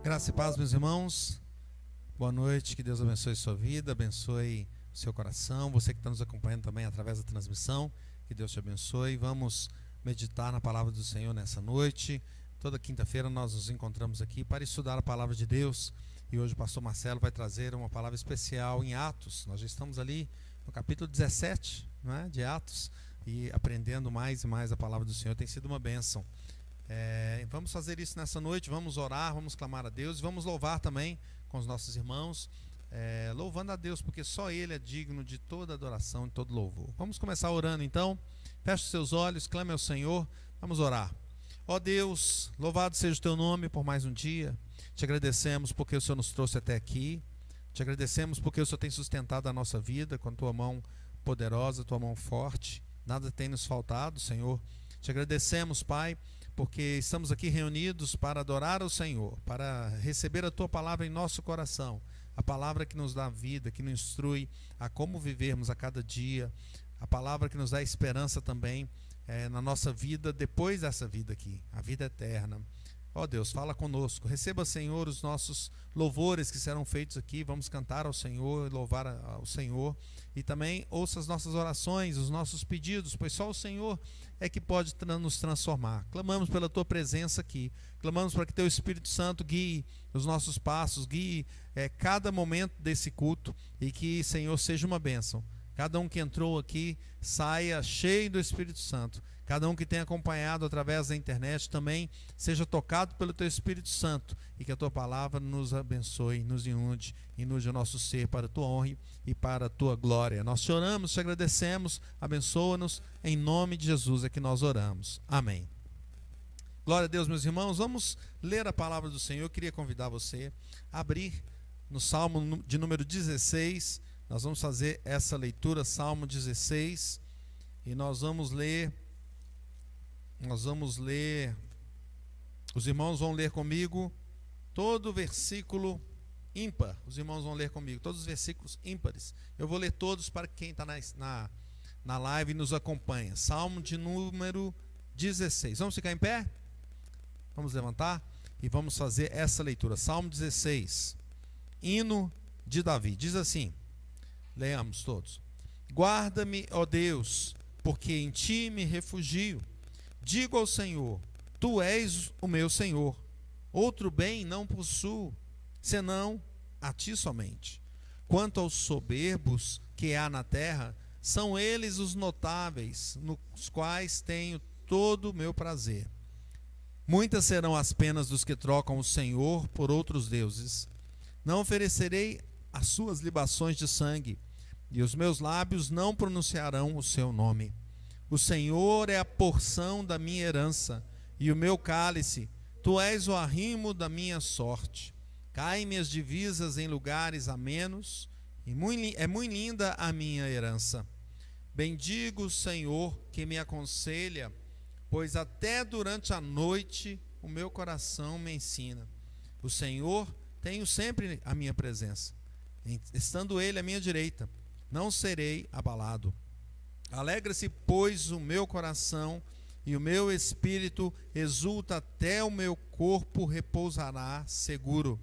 Graça e paz, meus irmãos. Boa noite, que Deus abençoe sua vida, abençoe seu coração. Você que está nos acompanhando também através da transmissão, que Deus te abençoe. Vamos meditar na palavra do Senhor nessa noite. Toda quinta-feira nós nos encontramos aqui para estudar a palavra de Deus. E hoje o pastor Marcelo vai trazer uma palavra especial em Atos. Nós já estamos ali no capítulo 17, né, de Atos, e aprendendo mais e mais a palavra do Senhor. Tem sido uma bênção. Vamos fazer isso nessa noite, vamos orar, vamos clamar a Deus, vamos louvar também com os nossos irmãos, louvando a Deus, porque só Ele é digno de toda adoração e todo louvor. Vamos começar orando então. Feche os seus olhos, clame ao Senhor, vamos orar. Ó Deus, louvado seja o teu nome por mais um dia. Te agradecemos porque o Senhor nos trouxe até aqui. Te agradecemos porque o Senhor tem sustentado a nossa vida com a tua mão poderosa, tua mão forte. Nada tem nos faltado, Senhor. Te agradecemos, Pai, porque estamos aqui reunidos para adorar ao Senhor, para receber a tua palavra em nosso coração, a palavra que nos dá vida, que nos instrui a como vivermos a cada dia, a palavra que nos dá esperança também na nossa vida, depois dessa vida aqui, a vida eterna. Ó Deus, fala conosco, receba, Senhor, os nossos louvores que serão feitos aqui. Vamos cantar ao Senhor, louvar ao Senhor, e também ouça as nossas orações, os nossos pedidos, pois só o Senhor é que pode nos transformar. Clamamos pela tua presença aqui, clamamos para que teu Espírito Santo guie os nossos passos, guie cada momento desse culto, e que, Senhor, seja uma bênção. Cada um que entrou aqui saia cheio do Espírito Santo. Cada um que tem acompanhado através da internet também seja tocado pelo teu Espírito Santo, e que a tua palavra nos abençoe, nos inunde o nosso ser para a tua honra e para a tua glória. Nós te oramos, te agradecemos, abençoa-nos, em nome de Jesus é que nós oramos. Amém. Glória a Deus, meus irmãos. Vamos ler a palavra do Senhor. Eu queria convidar você a abrir no Salmo de número 16. Nós vamos fazer essa leitura, Salmo 16, e nós vamos ler, os irmãos vão ler comigo todo o versículo ímpar. Os irmãos vão ler comigo todos os versículos ímpares. Eu vou ler todos para quem está na live e nos acompanha. Salmo de número 16. Vamos ficar em pé? Vamos levantar e vamos fazer essa leitura. Salmo 16, hino de Davi. Diz assim, leamos todos. Guarda-me, ó Deus, porque em ti me refugio. Digo ao Senhor, tu és o meu Senhor. Outro bem não possuo, senão a ti somente. Quanto aos soberbos que há na terra, são eles os notáveis, nos quais tenho todo o meu prazer. Muitas serão as penas dos que trocam o Senhor por outros deuses. Não oferecerei as suas libações de sangue, e os meus lábios não pronunciarão o seu nome. O Senhor é a porção da minha herança e o meu cálice. Tu és o arrimo da minha sorte. Caem minhas divisas em lugares amenos, e é muito linda a minha herança. Bendigo o Senhor que me aconselha, pois até durante a noite o meu coração me ensina. O Senhor tenho sempre a minha presença. Estando Ele à minha direita, não serei abalado. Alegra-se, pois, o meu coração, e o meu espírito exulta, até o meu corpo repousará seguro.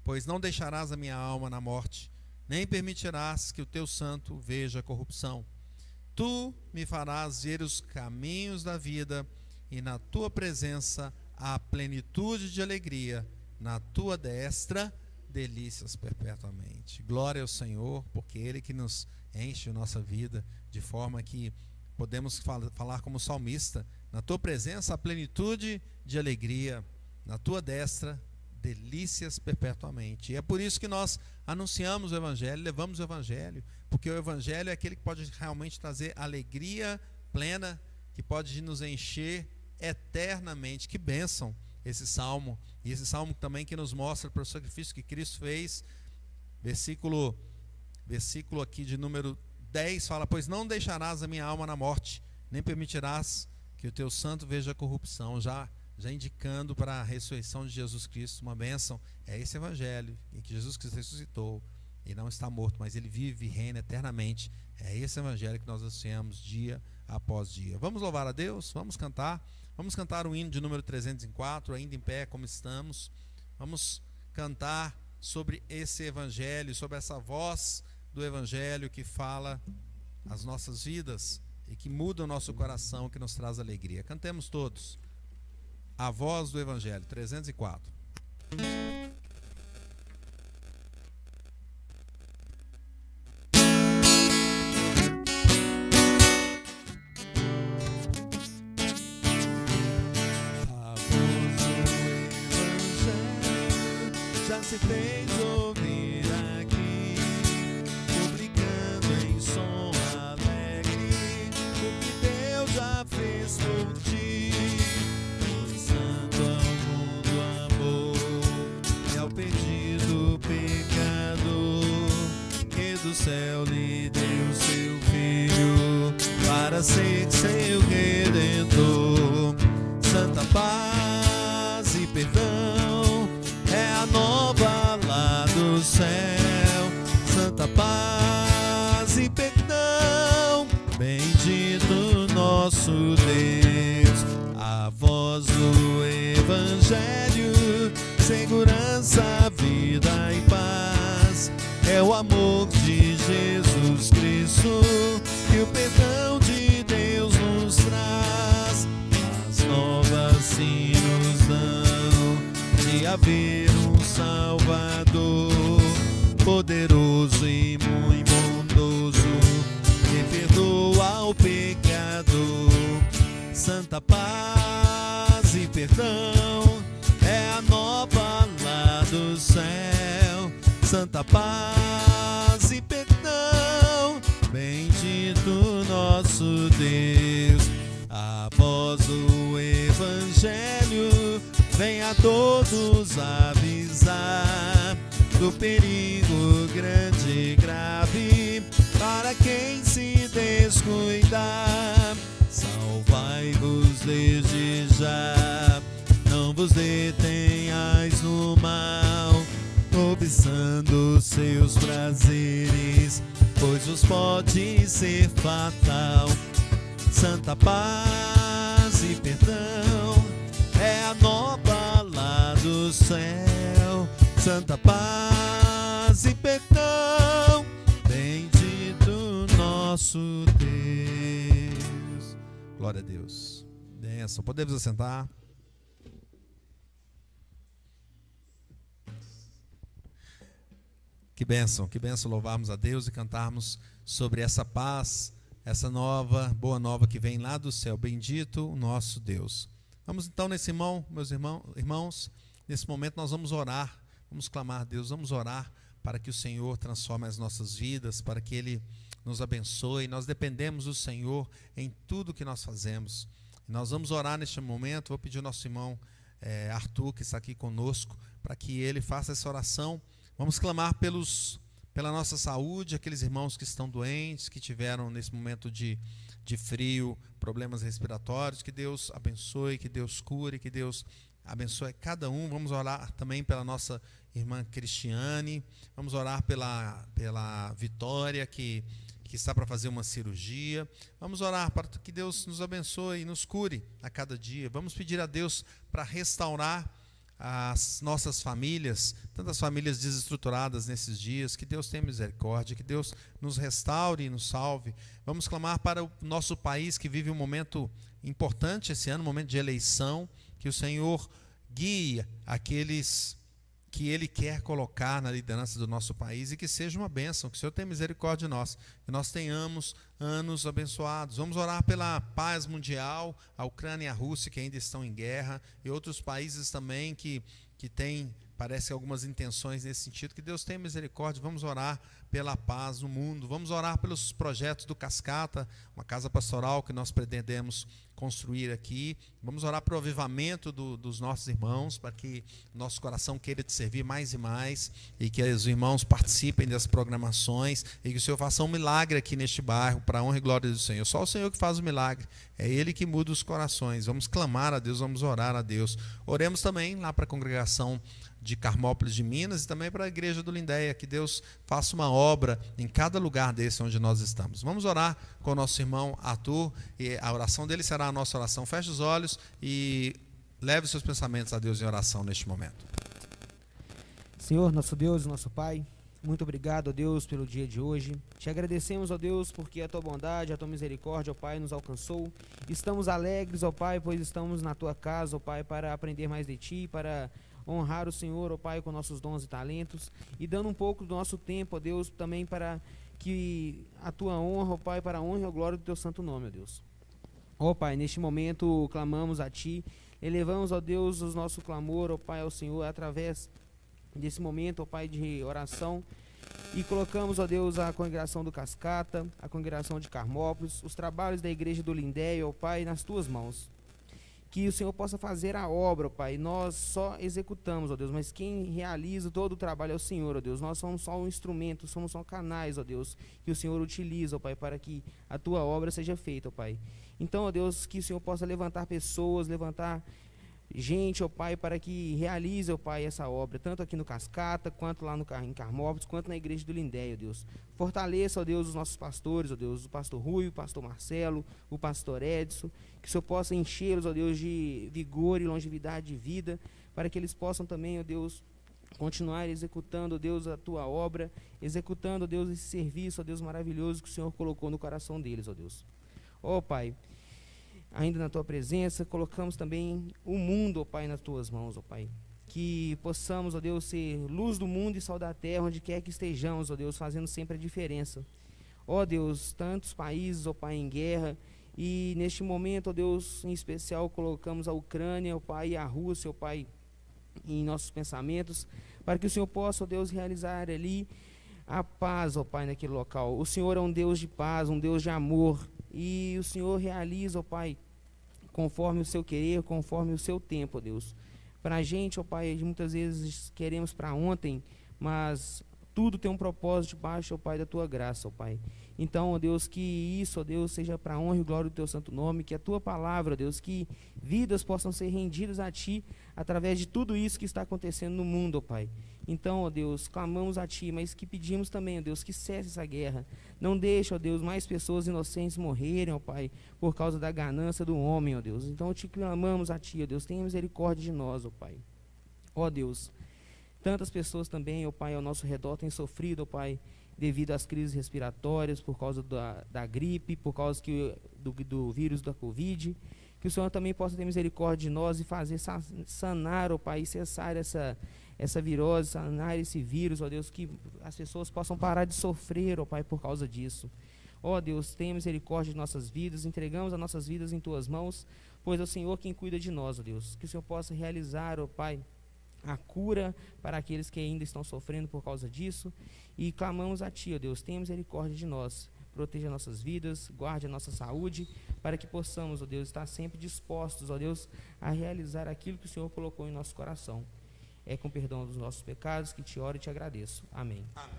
Pois não deixarás a minha alma na morte, nem permitirás que o teu santo veja a corrupção. Tu me farás ver os caminhos da vida, e na tua presença há plenitude de alegria, na tua destra delícias perpetuamente. Glória ao Senhor, porque Ele que nos enche a nossa vida, de forma que podemos falar como salmista: na tua presença há plenitude de alegria, na tua destra delícias perpetuamente. E é por isso que nós anunciamos o Evangelho, levamos o Evangelho, porque o Evangelho é aquele que pode realmente trazer alegria plena, que pode nos encher eternamente. Que bênção esse salmo, e esse salmo também que nos mostra para o sacrifício que Cristo fez. Versículo aqui de número 10 fala: pois não deixarás a minha alma na morte, nem permitirás que o teu santo veja a corrupção. Já indicando para a ressurreição de Jesus Cristo, uma bênção. É esse Evangelho em que Jesus Cristo ressuscitou e não está morto, mas Ele vive e reina eternamente. É esse Evangelho que nós anunciamos dia após dia. Vamos louvar a Deus, vamos cantar o hino de número 304, ainda em pé como estamos. Vamos cantar sobre esse evangelho, sobre essa voz do evangelho que fala as nossas vidas e que muda o nosso coração, que nos traz alegria. Cantemos todos a voz do evangelho, 304. Se fez ouvir aqui, publicando em som alegre o que Deus já fez por ti. Lançando ao mundo amor e ao perdido pecador, que do céu lhe deu seu Filho para ser seu Redentor. Santa paz e perdão é a nova lá do céu. Santa paz e perdão, bendito nosso Deus. A voz do evangelho, segurança, vida e paz. É o amor de Jesus Cristo que o perdão de Deus nos traz. As novas sim nos dão de haver um Salvador, poderoso e muito bondoso, que perdoa o pecador. Santa paz e perdão é a nova lá do céu. Santa paz e perdão, bendito nosso Deus. A voz do evangelho vem a todos avisar do perigo grande e grave para quem se descuidar. Salvai-vos desde já, não vos detenhais no mal, cobiçando seus prazeres, pois vos pode ser fatal. Santa paz e perdão é a nova lá do céu. Santa paz e perdão, bendito nosso Deus. Glória a Deus. Bênção. Podemos assentar. Que bênção louvarmos a Deus e cantarmos sobre essa paz, essa nova, boa nova que vem lá do céu. Bendito o nosso Deus. Vamos então nesse meus irmãos, nesse momento nós vamos orar, vamos clamar a Deus, vamos orar para que o Senhor transforme as nossas vidas, para que Ele nos abençoe. Nós dependemos do Senhor em tudo que nós fazemos. Nós vamos orar neste momento. Vou pedir ao nosso irmão Arthur, que está aqui conosco, para que ele faça essa oração. Vamos clamar pela nossa saúde, aqueles irmãos que estão doentes, que tiveram nesse momento de frio, problemas respiratórios. Que Deus abençoe, que Deus cure, que Deus abençoe cada um. Vamos orar também pela nossa irmã Cristiane. Vamos orar pela Vitória, que está para fazer uma cirurgia. Vamos orar para que Deus nos abençoe e nos cure a cada dia. Vamos pedir a Deus para restaurar as nossas famílias, tantas famílias desestruturadas nesses dias. Que Deus tenha misericórdia, que Deus nos restaure e nos salve. Vamos clamar para o nosso país, que vive um momento importante esse ano, um momento de eleição. Que o Senhor guie aqueles que Ele quer colocar na liderança do nosso país e que seja uma bênção, que o Senhor tenha misericórdia de nós, que nós tenhamos anos abençoados. Vamos orar pela paz mundial, a Ucrânia e a Rússia, que ainda estão em guerra, e outros países também que têm, parece, algumas intenções nesse sentido. Que Deus tenha misericórdia. Vamos orar pela paz no mundo. Vamos orar pelos projetos do Cascata, uma casa pastoral que nós pretendemos construir aqui. Vamos orar para o avivamento dos nossos irmãos, para que nosso coração queira te servir mais e mais, e que os irmãos participem das programações, e que o Senhor faça um milagre aqui neste bairro, para a honra e glória do Senhor. Só o Senhor que faz o milagre, é Ele que muda os corações. Vamos clamar a Deus, vamos orar a Deus. Oremos também lá para a congregação de Carmópolis de Minas e também para a igreja do Lindéia, que Deus faça uma obra em cada lugar desse onde nós estamos. Vamos orar com o nosso irmão Arthur, e a oração dele será a nossa oração. Feche os olhos e leve os seus pensamentos a Deus em oração neste momento. Senhor, nosso Deus e nosso Pai, muito obrigado, ó Deus, pelo dia de hoje. Te agradecemos, ó Deus, porque a tua bondade, a tua misericórdia, ó Pai, nos alcançou. Estamos alegres, ó Pai, pois estamos na tua casa, ó Pai, para aprender mais de ti, para honrar o Senhor, ó Pai, com nossos dons e talentos, e dando um pouco do nosso tempo, ó Deus, também para que a tua honra, ó Pai, para a honra e a glória do teu santo nome, ó Deus. Ó Pai, neste momento clamamos a ti, elevamos, ó Deus, o nosso clamor, ó Pai, ao Senhor, através desse momento, ó Pai, de oração, e colocamos, ó Deus, a congregação do Cascata, a congregação de Carmópolis, os trabalhos da igreja do Lindéia, ó Pai, nas tuas mãos. Que o Senhor possa fazer a obra, ó Pai. Nós só executamos, ó Deus, mas quem realiza todo o trabalho é o Senhor, ó Deus. Nós somos só um instrumento, somos só canais, ó Deus, que o Senhor utiliza, ó Pai, para que a tua obra seja feita, ó Pai. Então, ó Deus, que o Senhor possa levantar pessoas, levantar gente, ó Pai, para que realize, ó Pai, essa obra, tanto aqui no Cascata, quanto lá em Carmópolis, quanto na igreja do Lindéia, ó Deus. Fortaleça, ó Deus, os nossos pastores, ó Deus, o pastor Rui, o pastor Marcelo, o pastor Edson, que o Senhor possa enchê-los, ó Deus, de vigor e longevidade de vida, para que eles possam também, ó Deus, continuar executando, ó Deus, a tua obra, executando, ó Deus, esse serviço, ó Deus, maravilhoso que o Senhor colocou no coração deles, ó Deus. Ó Pai, ainda na tua presença, colocamos também o mundo, ó Pai, nas tuas mãos, ó Pai. Que possamos, ó Deus, ser luz do mundo e sal da terra, onde quer que estejamos, ó Deus, fazendo sempre a diferença. Ó Deus, tantos países, ó Pai, em guerra, e neste momento, ó Deus, em especial, colocamos a Ucrânia, ó Pai, e a Rússia, ó Pai, em nossos pensamentos, para que o Senhor possa, ó Deus, realizar ali a paz, ó Pai, naquele local. O Senhor é um Deus de paz, um Deus de amor, e o Senhor realiza, ó Pai, conforme o seu querer, conforme o seu tempo, ó Deus. Para a gente, ó Pai, muitas vezes queremos para ontem, mas tudo tem um propósito debaixo, ó Pai, da tua graça, ó Pai. Então, ó Deus, que isso, ó Deus, seja para a honra e glória do teu santo nome, que a tua palavra, ó Deus, que vidas possam ser rendidas a ti através de tudo isso que está acontecendo no mundo, ó Pai. Então, ó Deus, clamamos a ti, mas que pedimos também, ó Deus, que cesse essa guerra. Não deixe, ó Deus, mais pessoas inocentes morrerem, ó Pai, por causa da ganância do homem, ó Deus. Então, te clamamos a ti, ó Deus, tenha misericórdia de nós, ó Pai. Ó Deus, tantas pessoas também, ó Pai, ao nosso redor têm sofrido, ó Pai, devido às crises respiratórias, por causa da gripe, por causa do vírus da Covid. Que o Senhor também possa ter misericórdia de nós e fazer sanar, ó Pai, e cessar essa virose, sanar esse vírus, ó Deus, que as pessoas possam parar de sofrer, ó Pai, por causa disso. Ó Deus, tenha misericórdia de nossas vidas, entregamos as nossas vidas em tuas mãos, pois é o Senhor quem cuida de nós, ó Deus. Que o Senhor possa realizar, ó Pai, a cura para aqueles que ainda estão sofrendo por causa disso, e clamamos a ti, ó Deus, tenha misericórdia de nós, proteja nossas vidas, guarde a nossa saúde, para que possamos, ó Deus, estar sempre dispostos, ó Deus, a realizar aquilo que o Senhor colocou em nosso coração. É com perdão dos nossos pecados que te oro e te agradeço. Amém. Amém.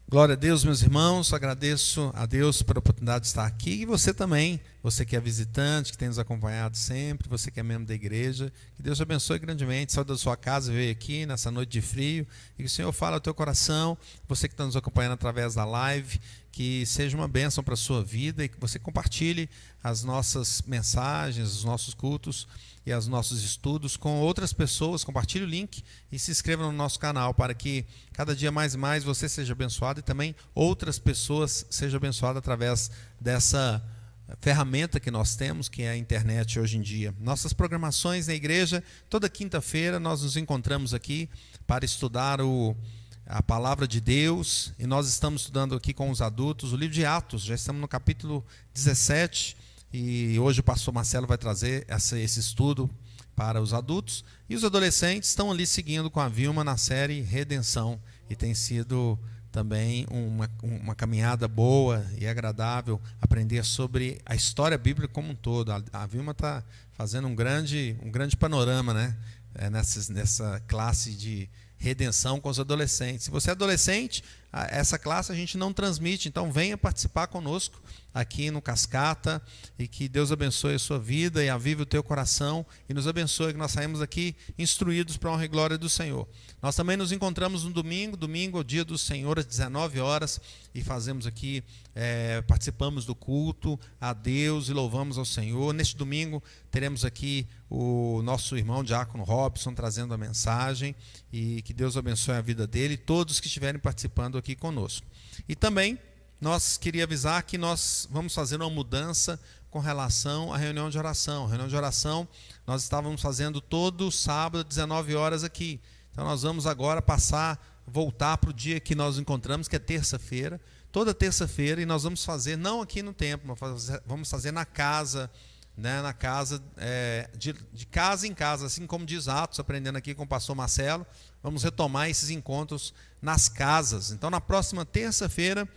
Glória a Deus, meus irmãos, agradeço a Deus pela oportunidade de estar aqui, e você também, você que é visitante, que tem nos acompanhado sempre, você que é membro da igreja, que Deus te abençoe grandemente, saúde da sua casa, veio aqui nessa noite de frio, e que o Senhor fale ao teu coração, você que está nos acompanhando através da live, que seja uma bênção para a sua vida, e que você compartilhe as nossas mensagens, os nossos cultos e os nossos estudos com outras pessoas. Compartilhe o link e se inscreva no nosso canal, para que cada dia mais e mais você seja abençoado e também outras pessoas sejam abençoadas através dessa ferramenta que nós temos, que é a internet hoje em dia. Nossas programações na igreja, toda quinta-feira nós nos encontramos aqui para estudar a palavra de Deus, e nós estamos estudando aqui com os adultos o livro de Atos, já estamos no capítulo 17, e hoje o pastor Marcelo vai trazer esse estudo para os adultos, e os adolescentes estão ali seguindo com a Vilma na série Redenção, e tem sido também uma caminhada boa e agradável aprender sobre a história bíblica como um todo. A Vilma está fazendo um grande panorama, né? Nessa classe de redenção com os adolescentes. Se você é adolescente, essa classe a gente não transmite, então venha participar conosco aqui no Cascata, e que Deus abençoe a sua vida e avive o teu coração, e nos abençoe, que nós saímos aqui instruídos para a honra e glória do Senhor. Nós também nos encontramos no domingo é o dia do Senhor, às 19 horas, e fazemos aqui, participamos do culto a Deus e louvamos ao Senhor. Neste domingo teremos aqui o nosso irmão Diácono Robson trazendo a mensagem, e que Deus abençoe a vida dele e todos que estiverem participando aqui conosco. E também nós queria avisar que nós vamos fazer uma mudança com relação à reunião de oração. A reunião de oração nós estávamos fazendo todo sábado, 19 horas aqui. Então nós vamos agora voltar para o dia que nós encontramos, que é terça-feira. Toda terça-feira, e nós vamos fazer, não aqui no templo, mas vamos fazer na casa, né, na casa, de casa em casa, assim como diz Atos, aprendendo aqui com o pastor Marcelo. Vamos retomar esses encontros nas casas. Então na próxima terça-feira,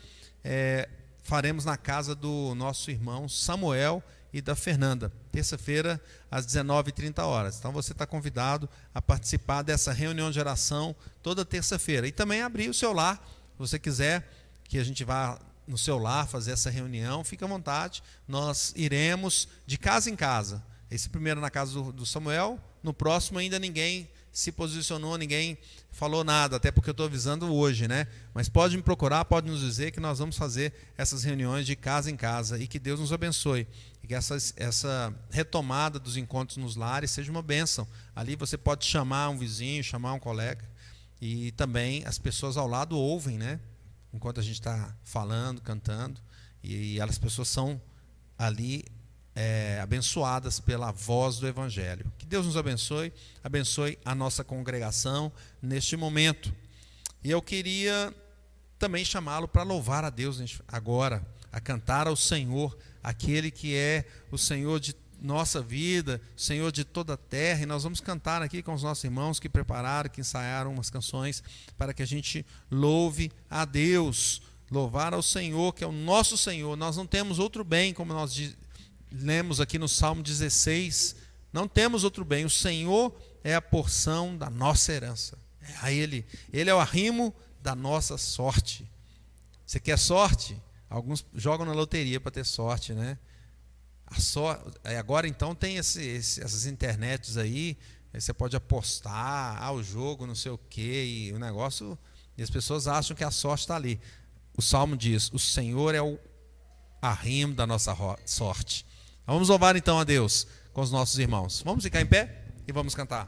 faremos na casa do nosso irmão Samuel e da Fernanda, terça-feira às 19h30. Então você está convidado a participar dessa reunião de oração toda terça-feira, e também abrir o seu lar. Se você quiser que a gente vá no seu lar fazer essa reunião, fique à vontade. Nós iremos de casa em casa. Esse primeiro na casa do Samuel, no próximo ainda ninguém se posicionou, ninguém falou nada, até porque eu estou avisando hoje, né? Mas pode me procurar, pode nos dizer, que nós vamos fazer essas reuniões de casa em casa, e que Deus nos abençoe, e que essa retomada dos encontros nos lares seja uma bênção. Ali você pode chamar um vizinho, chamar um colega, e também as pessoas ao lado ouvem, né? Enquanto a gente está falando, cantando, e as pessoas são ali abençoadas pela voz do Evangelho. Que Deus nos abençoe a nossa congregação neste momento. E eu queria também chamá-lo para louvar a Deus agora, a cantar ao Senhor, aquele que é o Senhor de nossa vida, Senhor de toda a terra. E nós vamos cantar aqui com os nossos irmãos que prepararam, que ensaiaram umas canções para que a gente louve a Deus, louvar ao Senhor, que é o nosso Senhor. Nós não temos outro bem, como nós lemos aqui no Salmo 16, não temos outro bem. O Senhor é a porção da nossa herança. Ele é o arrimo da nossa sorte. Você quer sorte? Alguns jogam na loteria para ter sorte, né? Agora então tem essas internets aí você pode apostar o jogo, não sei o quê, e o negócio, e as pessoas acham que a sorte está ali. O Salmo diz: o Senhor é o arrimo da nossa sorte. Vamos louvar então a Deus com os nossos irmãos. Vamos ficar em pé e vamos cantar.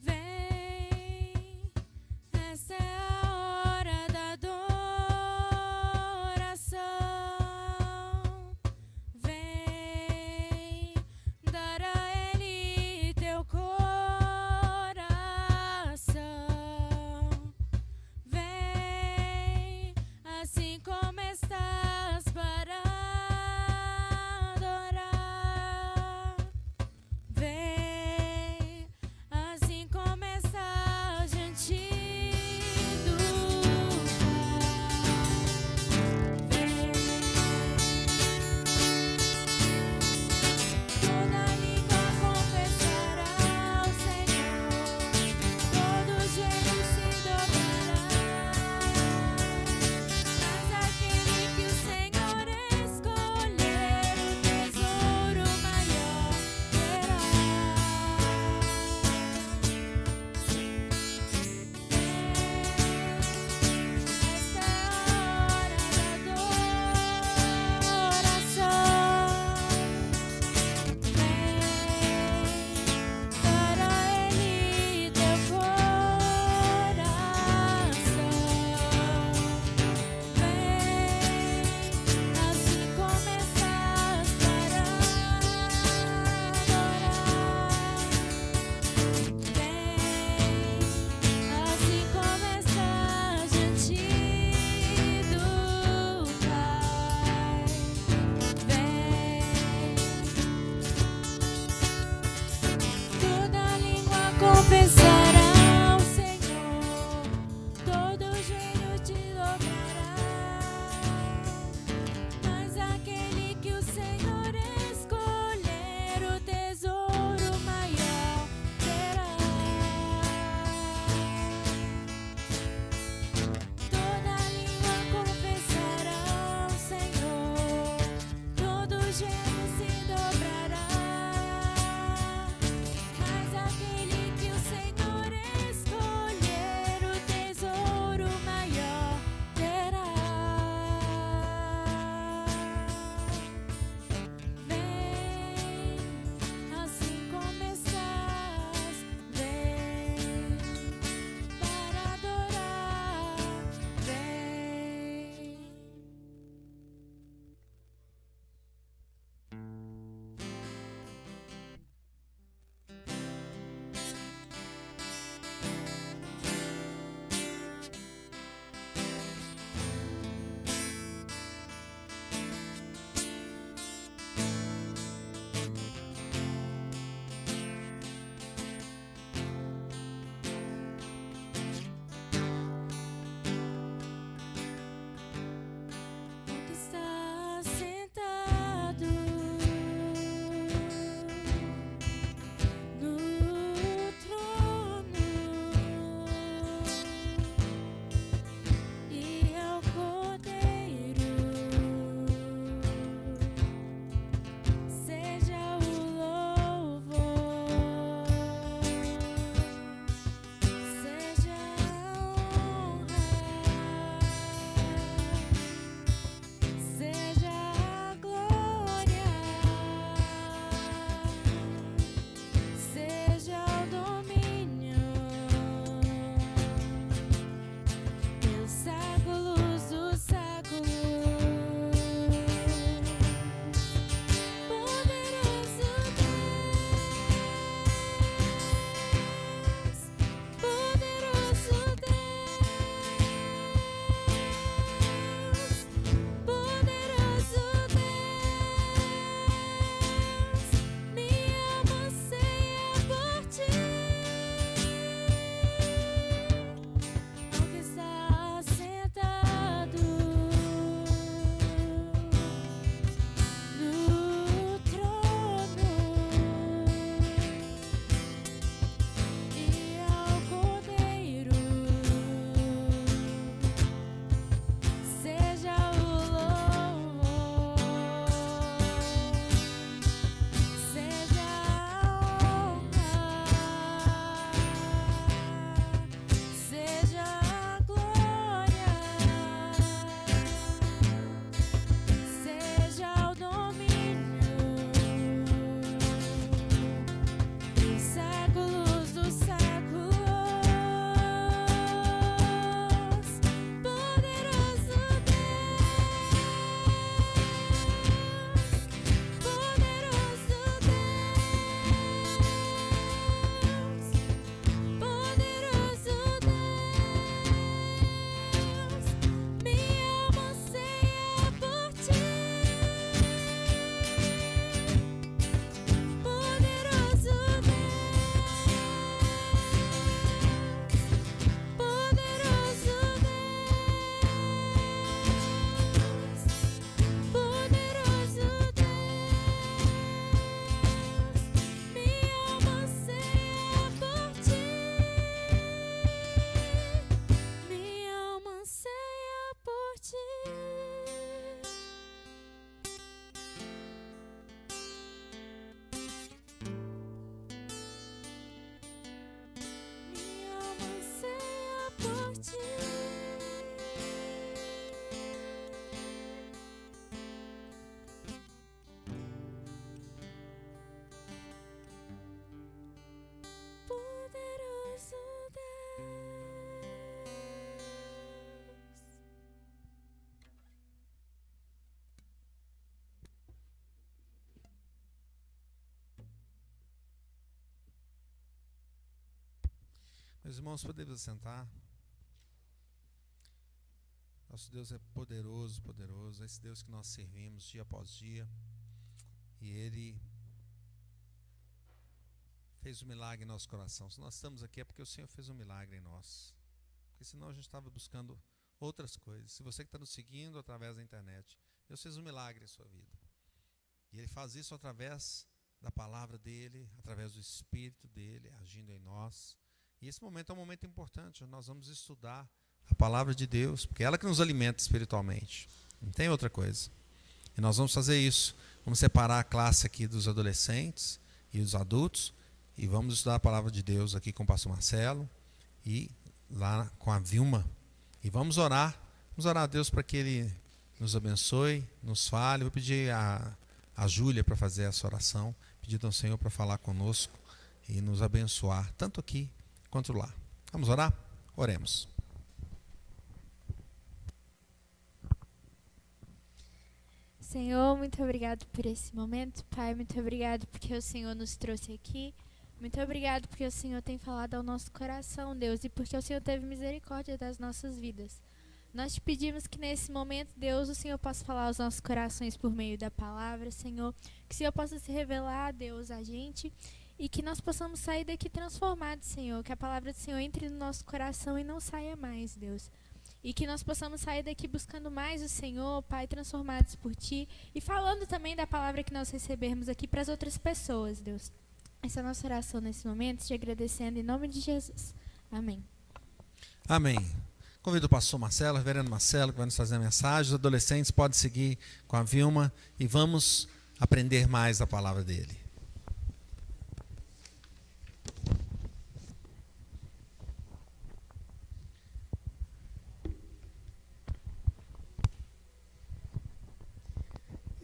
Vem, essa confessará o Senhor, todo joelho te dobrará. Mas aquele que o Senhor escolher, o tesouro maior terá. Toda língua confessará o Senhor, todo joelho se dobrará. Mas aquele que o Senhor escolher, o tesouro maior terá. Vem, assim como estás, vem para adorar, vem. Que está sentado no trono e ao Cordeiro seja o louvor, seja a honra, seja a glória, seja o domínio, pelos séculos dos séculos. Poderoso Deus, poderoso Deus, poderoso Deus, minha alma anseia por ti. Ao que está sentado no trono e ao Cordeiro seja o louvor, seja a honra, seja a glória, seja o domínio, dos séculos dos séculos. Poderoso Deus, poderoso Deus, poderoso Deus, minha alma anseia por ti. Poderoso Deus, poderoso Deus, poderoso Deus, minha alma anseia por ti. Minha alma anseia por ti. Minha alma anseia por ti. Poderoso Deus. Meus irmãos, podemos sentar. Nosso Deus é poderoso, poderoso. Esse Deus que nós servimos dia após dia. E Ele fez um milagre em nosso coração. Se nós estamos aqui é porque o Senhor fez um milagre em nós. Porque senão a gente estava buscando outras coisas. Se você que está nos seguindo através da internet, Deus fez um milagre em sua vida. E Ele faz isso através da palavra dEle, através do Espírito dEle, agindo em nós. E esse momento é um momento importante. Nós vamos estudar a palavra de Deus, porque é ela que nos alimenta espiritualmente. Não tem outra coisa. E nós vamos fazer isso. Vamos separar a classe aqui dos adolescentes e dos adultos. E vamos estudar a palavra de Deus aqui com o pastor Marcelo e lá com a Vilma. E vamos orar. Vamos orar a Deus para que Ele nos abençoe, nos fale. Vou pedir a Júlia para fazer essa oração. Pedir ao Senhor para falar conosco e nos abençoar, tanto aqui quanto lá. Vamos orar? Oremos. Senhor, muito obrigado por esse momento. Pai, muito obrigado porque o Senhor nos trouxe aqui. Muito obrigado porque o Senhor tem falado ao nosso coração, Deus, e porque o Senhor teve misericórdia das nossas vidas. Nós te pedimos que nesse momento, Deus, o Senhor possa falar aos nossos corações por meio da palavra, Senhor. Que o Senhor possa se revelar, Deus, a gente e que nós possamos sair daqui transformados, Senhor. Que a palavra do Senhor entre no nosso coração e não saia mais, Deus. E que nós possamos sair daqui buscando mais o Senhor, Pai, transformados por Ti. E falando também da palavra que nós recebermos aqui para as outras pessoas, Deus. Essa é a nossa oração nesse momento, te agradecendo em nome de Jesus. Amém. Amém. Convido o pastor Marcelo, o reverendo Marcelo, que vai nos fazer a mensagem. Os adolescentes podem seguir com a Vilma e vamos aprender mais da palavra dele.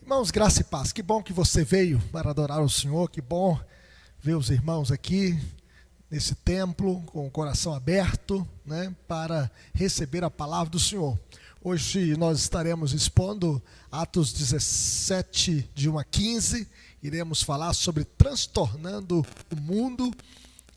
Irmãos, graça e paz, que bom que você veio para adorar o Senhor, que bom ver os irmãos aqui nesse templo com o coração aberto, né, para receber a palavra do Senhor. Hoje nós estaremos expondo Atos 17, de 1 a 15, iremos falar sobre transtornando o mundo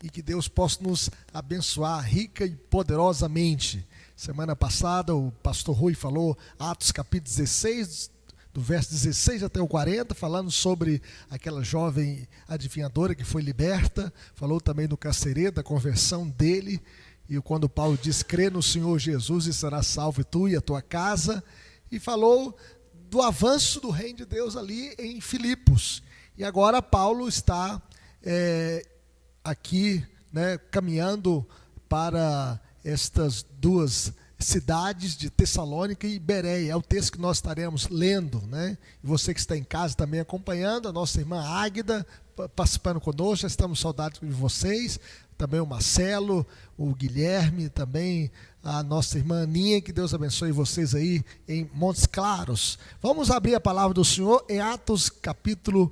e que Deus possa nos abençoar rica e poderosamente. Semana passada o pastor Rui falou Atos capítulo 16, do verso 16 até o 40, falando sobre aquela jovem adivinhadora que foi liberta, falou também do carcereiro, da conversão dele, e quando Paulo diz, crê no Senhor Jesus e será salvo tu e a tua casa, e falou do avanço do reino de Deus ali em Filipos. E agora Paulo está aqui, né, caminhando para estas duas cidades de Tessalônica e Bereia. É o texto que nós estaremos lendo, né? E você que está em casa também acompanhando, a nossa irmã Águida participando conosco, já estamos saudades de vocês, também o Marcelo, o Guilherme, também a nossa irmã Aninha, que Deus abençoe vocês aí em Montes Claros. Vamos abrir a palavra do Senhor em Atos capítulo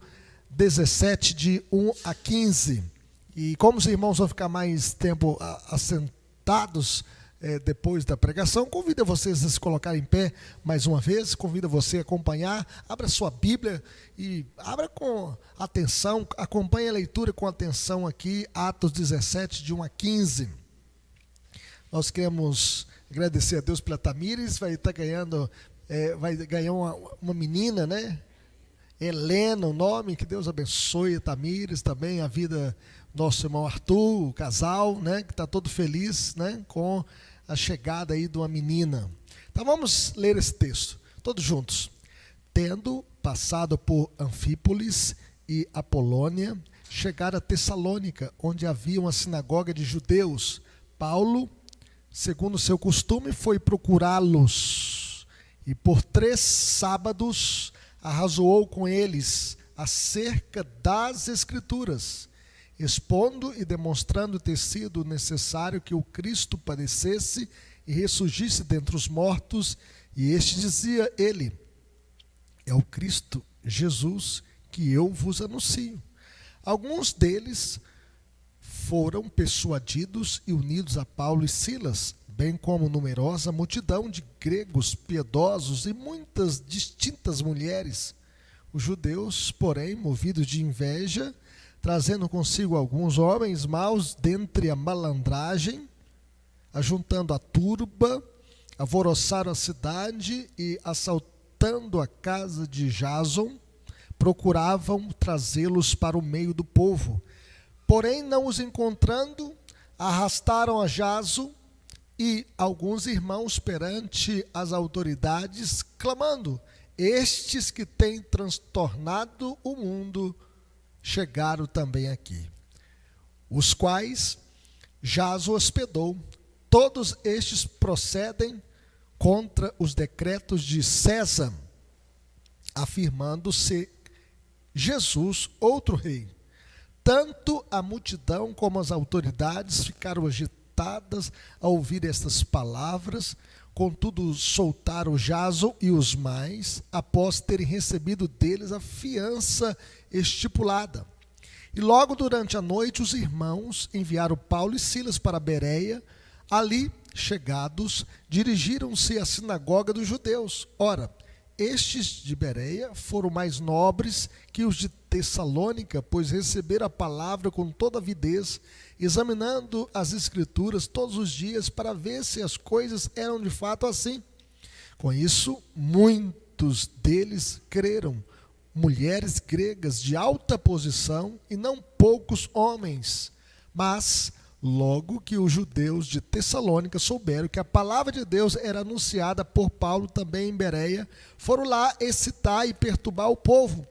17, de 1 a 15. E como os irmãos vão ficar mais tempo assentados depois da pregação, convido vocês a se colocar em pé mais uma vez, convido você a acompanhar, abra sua Bíblia e abra com atenção, acompanhe a leitura com atenção aqui, Atos 17, de 1 a 15. Nós queremos agradecer a Deus pela Tamires, vai ganhar uma menina, né? Helena, o nome, que Deus abençoe a Tamires, também a vida do nosso irmão Arthur, o casal, né? Que está todo feliz, né? Com a chegada aí de uma menina. Então vamos ler esse texto, todos juntos. Tendo passado por Anfípolis e Apolônia, chegaram a Tessalônica, onde havia uma sinagoga de judeus. Paulo, segundo seu costume, foi procurá-los, e por 3 sábados arrazoou com eles acerca das Escrituras, expondo e demonstrando ter sido necessário que o Cristo padecesse e ressurgisse dentre os mortos, e este dizia ele, é o Cristo Jesus que eu vos anuncio. Alguns deles foram persuadidos e unidos a Paulo e Silas, bem como numerosa multidão de gregos piedosos e muitas distintas mulheres. Os judeus, porém, movidos de inveja, trazendo consigo alguns homens maus dentre a malandragem, ajuntando a turba, alvoroçaram a cidade e, assaltando a casa de Jason, procuravam trazê-los para o meio do povo. Porém, não os encontrando, arrastaram a Jaso e alguns irmãos perante as autoridades, clamando: estes que têm transtornado o mundo chegaram também aqui, os quais Jaso hospedou. Todos estes procedem contra os decretos de César, afirmando-se Jesus outro rei. Tanto a multidão como as autoridades ficaram agitadas ao ouvir estas palavras. Contudo, soltaram Jaso e os mais, após terem recebido deles a fiança estipulada. E logo durante a noite, os irmãos enviaram Paulo e Silas para Bereia. Ali, chegados, dirigiram-se à sinagoga dos judeus. Ora, estes de Bereia foram mais nobres que os de Tessalônica, pois receberam a palavra com toda avidez, examinando as Escrituras todos os dias para ver se as coisas eram de fato assim. Com isso, muitos deles creram, mulheres gregas de alta posição e não poucos homens. Mas, logo que os judeus de Tessalônica souberam que a palavra de Deus era anunciada por Paulo também em Bereia, foram lá excitar e perturbar o povo.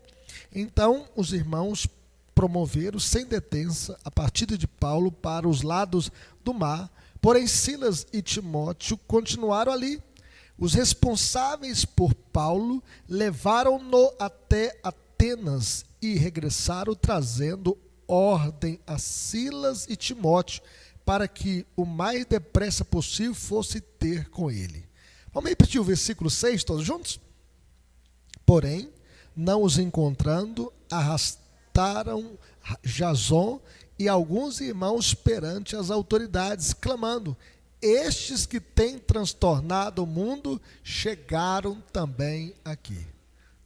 Então, os irmãos promoveram sem detença a partida de Paulo para os lados do mar, porém Silas e Timóteo continuaram ali. Os responsáveis por Paulo levaram-no até Atenas e regressaram trazendo ordem a Silas e Timóteo para que o mais depressa possível fosse ter com ele. Vamos repetir o versículo 6 todos juntos? Porém, não os encontrando, arrastaram Jason e alguns irmãos perante as autoridades, clamando: estes que têm transtornado o mundo chegaram também aqui.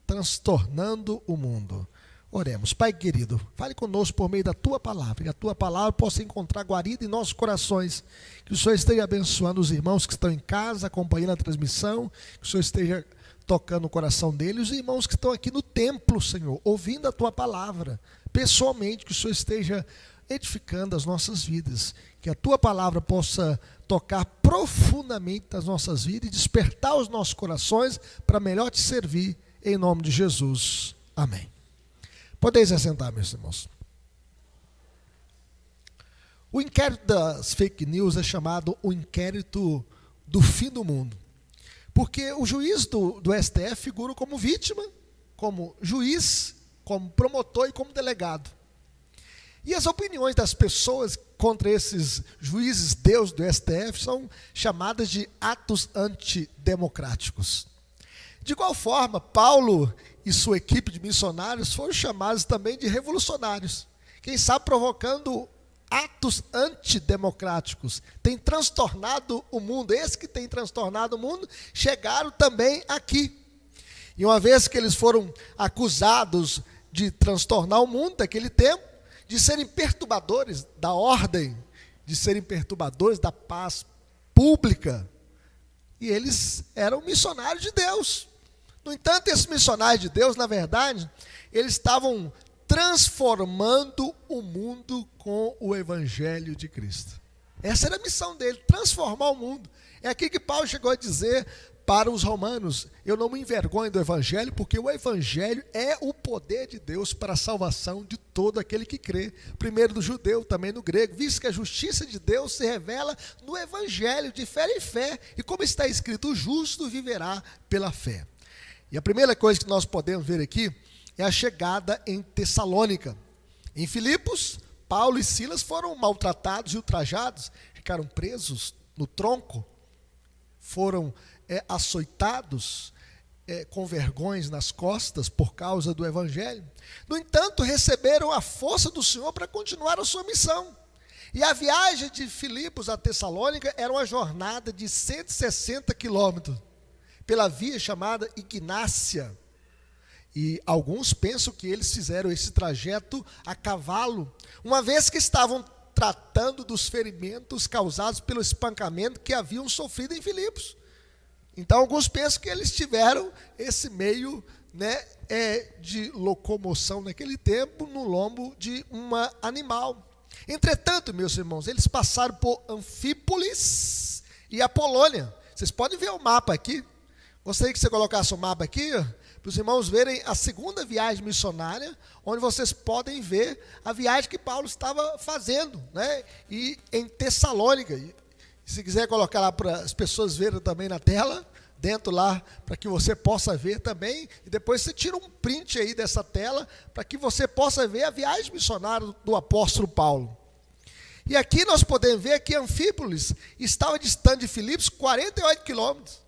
Transtornando o mundo. Oremos. Pai querido, fale conosco por meio da Tua palavra, que a Tua palavra possa encontrar guarida em nossos corações, que o Senhor esteja abençoando os irmãos que estão em casa, acompanhando a transmissão, que o Senhor esteja tocando o coração deles, os irmãos que estão aqui no templo, Senhor, ouvindo a Tua palavra, pessoalmente, que o Senhor esteja edificando as nossas vidas, que a Tua palavra possa tocar profundamente nas nossas vidas e despertar os nossos corações para melhor Te servir, em nome de Jesus. Amém. Podeis assentar, meus irmãos. O inquérito das fake news é chamado o inquérito do fim do mundo, porque o juiz do STF figura como vítima, como juiz, como promotor e como delegado. E as opiniões das pessoas contra esses juízes deus do STF são chamadas de atos antidemocráticos. De igual forma, Paulo e sua equipe de missionários foram chamados também de revolucionários. Quem sabe provocando atos antidemocráticos. Tem transtornado o mundo. Esses que têm transtornado o mundo chegaram também aqui. E uma vez que eles foram acusados de transtornar o mundo daquele tempo, de serem perturbadores da ordem, de serem perturbadores da paz pública, e eles eram missionários de Deus. No entanto, esses missionários de Deus, na verdade, eles estavam transformando o mundo com o Evangelho de Cristo. Essa era a missão dele, transformar o mundo. É aqui que Paulo chegou a dizer para os romanos: eu não me envergonho do Evangelho, porque o Evangelho é o poder de Deus para a salvação de todo aquele que crê, primeiro do judeu, também do grego, visto que a justiça de Deus se revela no Evangelho, de fé em fé, e como está escrito, o justo viverá pela fé. E a primeira coisa que nós podemos ver aqui é a chegada em Tessalônica. Em Filipos, Paulo e Silas foram maltratados e ultrajados, ficaram presos no tronco, foram açoitados com vergões nas costas por causa do Evangelho. No entanto, receberam a força do Senhor para continuar a sua missão. E a viagem de Filipos a Tessalônica era uma jornada de 160 quilômetros, pela via chamada Ignácia. E alguns pensam que eles fizeram esse trajeto a cavalo, uma vez que estavam tratando dos ferimentos causados pelo espancamento que haviam sofrido em Filipos. Então, alguns pensam que eles tiveram esse meio, de locomoção naquele tempo no lombo de um animal. Entretanto, meus irmãos, eles passaram por Anfípolis e Apolônia. Vocês podem ver o mapa aqui. Gostaria que você colocasse o mapa aqui, para os irmãos verem a segunda viagem missionária, onde vocês podem ver a viagem que Paulo estava fazendo, né? E em Tessalônica. E, se quiser colocar lá para as pessoas verem também na tela, dentro lá, para que você possa ver também, e depois você tira um print aí dessa tela, para que você possa ver a viagem missionária do apóstolo Paulo. E aqui nós podemos ver que Anfípolis estava distante de Filipos 48 quilômetros.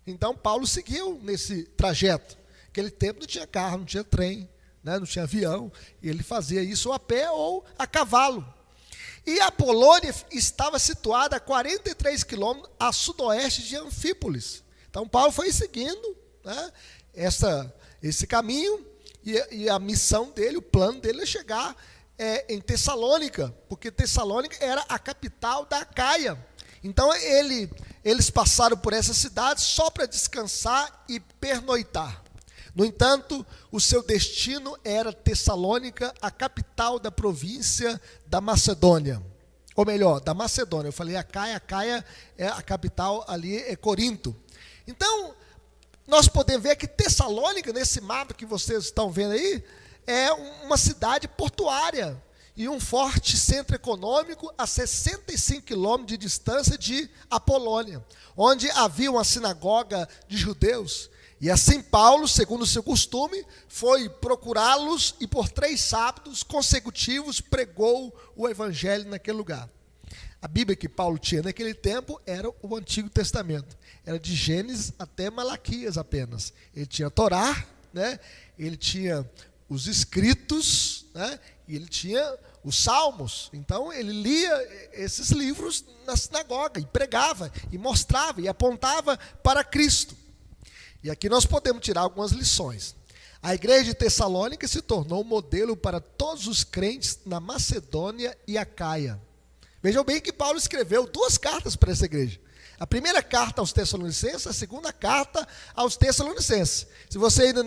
Então Paulo seguiu nesse trajeto. Naquele tempo não tinha carro, não tinha trem, né, não tinha avião, e ele fazia isso a pé ou a cavalo. E a Polônia estava situada a 43 quilômetros a sudoeste de Anfípolis. Então Paulo foi seguindo, né, esse caminho, e a missão dele, o plano dele é chegar em Tessalônica, porque Tessalônica era a capital da Acaia. Então eles passaram por essa cidade só para descansar e pernoitar. No entanto, o seu destino era Tessalônica, a capital da província da Macedônia. Ou melhor, da Macedônia. Eu falei Acaia é a capital ali, é Corinto. Então, nós podemos ver que Tessalônica, nesse mapa que vocês estão vendo aí, é uma cidade portuária e um forte centro econômico a 65 quilômetros de distância de Apolônia, onde havia uma sinagoga de judeus. E assim Paulo, segundo o seu costume, foi procurá-los e por 3 sábados consecutivos pregou o evangelho naquele lugar. A Bíblia que Paulo tinha naquele tempo era o Antigo Testamento. Era de Gênesis até Malaquias apenas. Ele tinha a Torá, né? Ele tinha os escritos, né? E ele tinha os salmos. Então ele lia esses livros na sinagoga e pregava, e mostrava, e apontava para Cristo. E aqui nós podemos tirar algumas lições. A igreja de Tessalônica se tornou um modelo para todos os crentes na Macedônia e Acaia. Vejam bem que Paulo escreveu 2 cartas para essa igreja. A primeira carta aos Tessalonicenses, a segunda carta aos Tessalonicenses. Se você ainda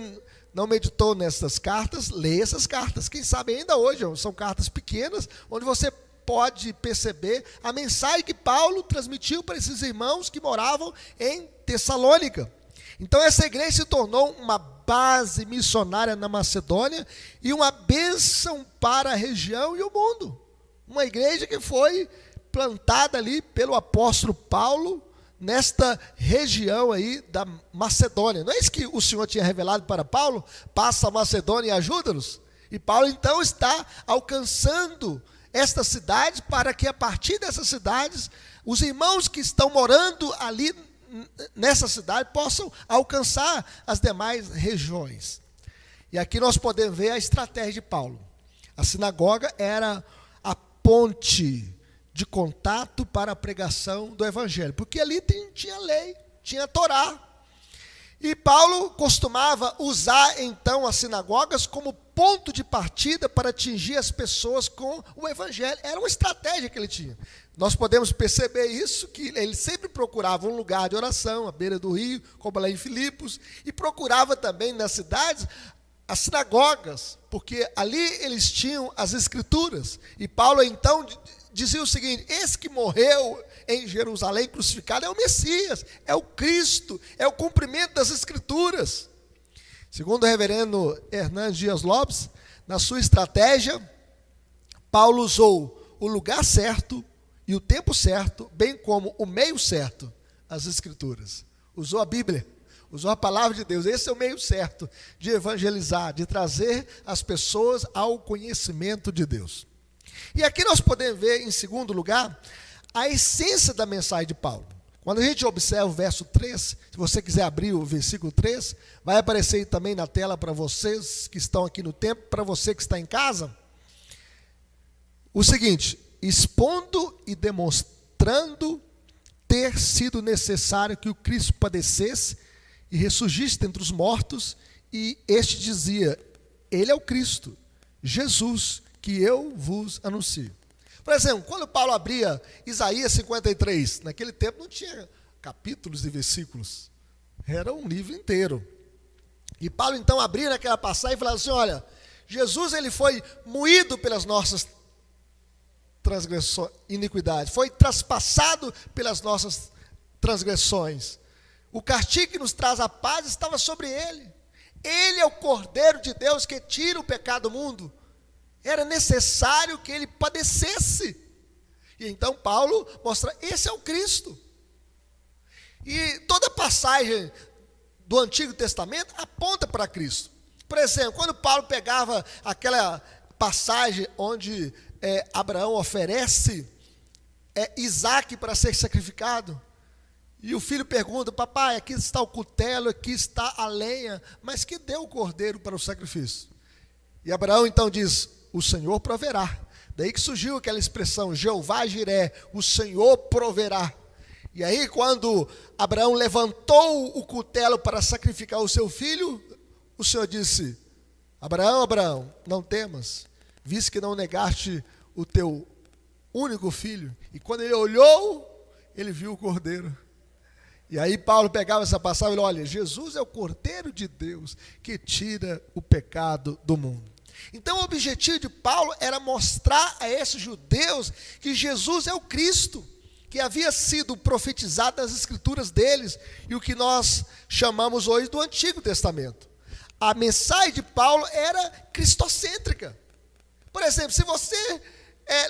não meditou nessas cartas, leia essas cartas. Quem sabe ainda hoje, são cartas pequenas, onde você pode perceber a mensagem que Paulo transmitiu para esses irmãos que moravam em Tessalônica. Então essa igreja se tornou uma base missionária na Macedônia e uma bênção para a região e o mundo. Uma igreja que foi plantada ali pelo apóstolo Paulo nesta região aí da Macedônia. Não é isso que o Senhor tinha revelado para Paulo? Passa a Macedônia e ajuda-nos. E Paulo então está alcançando estas cidades para que a partir dessas cidades os irmãos que estão morando ali nessa cidade possam alcançar as demais regiões. E aqui nós podemos ver a estratégia de Paulo. A sinagoga era a ponte de contato para a pregação do evangelho, porque ali tinha lei, tinha Torá. E Paulo costumava usar então as sinagogas como ponto de partida para atingir as pessoas com o evangelho. Era uma estratégia que ele tinha. Nós podemos perceber isso, que ele sempre procurava um lugar de oração, à beira do rio, como lá em Filipos, e procurava também nas cidades as sinagogas, porque ali eles tinham as escrituras. E Paulo então dizia o seguinte: esse que morreu em Jerusalém crucificado é o Messias, é o Cristo, é o cumprimento das escrituras. Segundo o reverendo Hernandes Dias Lopes, na sua estratégia, Paulo usou o lugar certo e o tempo certo, bem como o meio certo, as escrituras. Usou a Bíblia, usou a palavra de Deus. Esse é o meio certo de evangelizar, de trazer as pessoas ao conhecimento de Deus. E aqui nós podemos ver, em segundo lugar, a essência da mensagem de Paulo. Quando a gente observa o verso 3, se você quiser abrir o versículo 3, vai aparecer aí também na tela para vocês que estão aqui no templo, para você que está em casa. O seguinte: expondo e demonstrando ter sido necessário que o Cristo padecesse e ressurgisse dentre os mortos, e este dizia: ele é o Cristo, Jesus, que eu vos anuncio. Por exemplo, quando Paulo abria Isaías 53, naquele tempo não tinha capítulos e versículos, era um livro inteiro. E Paulo então abria naquela passagem e falava assim: olha, Jesus ele foi moído pelas nossas iniquidades, foi traspassado pelas nossas transgressões. O castigo que nos traz a paz estava sobre ele. Ele é o Cordeiro de Deus que tira o pecado do mundo. Era necessário que ele padecesse. E então Paulo mostra, esse é o Cristo. E toda passagem do Antigo Testamento aponta para Cristo. Por exemplo, quando Paulo pegava aquela passagem onde Abraão oferece Isaque para ser sacrificado, e o filho pergunta, papai, aqui está o cutelo, aqui está a lenha, mas que deu o cordeiro para o sacrifício? E Abraão então diz, o Senhor proverá. Daí que surgiu aquela expressão, Jeová Jiré, o Senhor proverá. E aí quando Abraão levantou o cutelo para sacrificar o seu filho, o Senhor disse, Abraão, não temas, visto que não negaste o teu único filho. E quando ele olhou, ele viu o cordeiro. E aí Paulo pegava essa passagem e falou, olha, Jesus é o Cordeiro de Deus que tira o pecado do mundo. Então o objetivo de Paulo era mostrar a esses judeus que Jesus é o Cristo, que havia sido profetizado nas escrituras deles, e o que nós chamamos hoje do Antigo Testamento. A mensagem de Paulo era cristocêntrica. Por exemplo, se você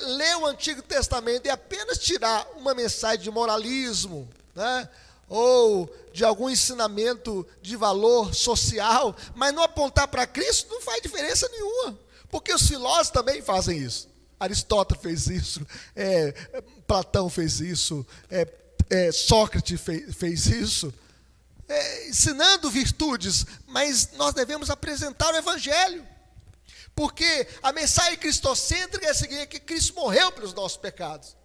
ler o Antigo Testamento e apenas tirar uma mensagem de moralismo, né, ou de algum ensinamento de valor social, mas não apontar para Cristo, não faz diferença nenhuma, porque os filósofos também fazem isso. Aristóteles fez isso, Platão fez isso, Sócrates fez isso, ensinando virtudes, mas nós devemos apresentar o Evangelho, porque a mensagem cristocêntrica é a seguinte, que Cristo morreu pelos nossos pecados,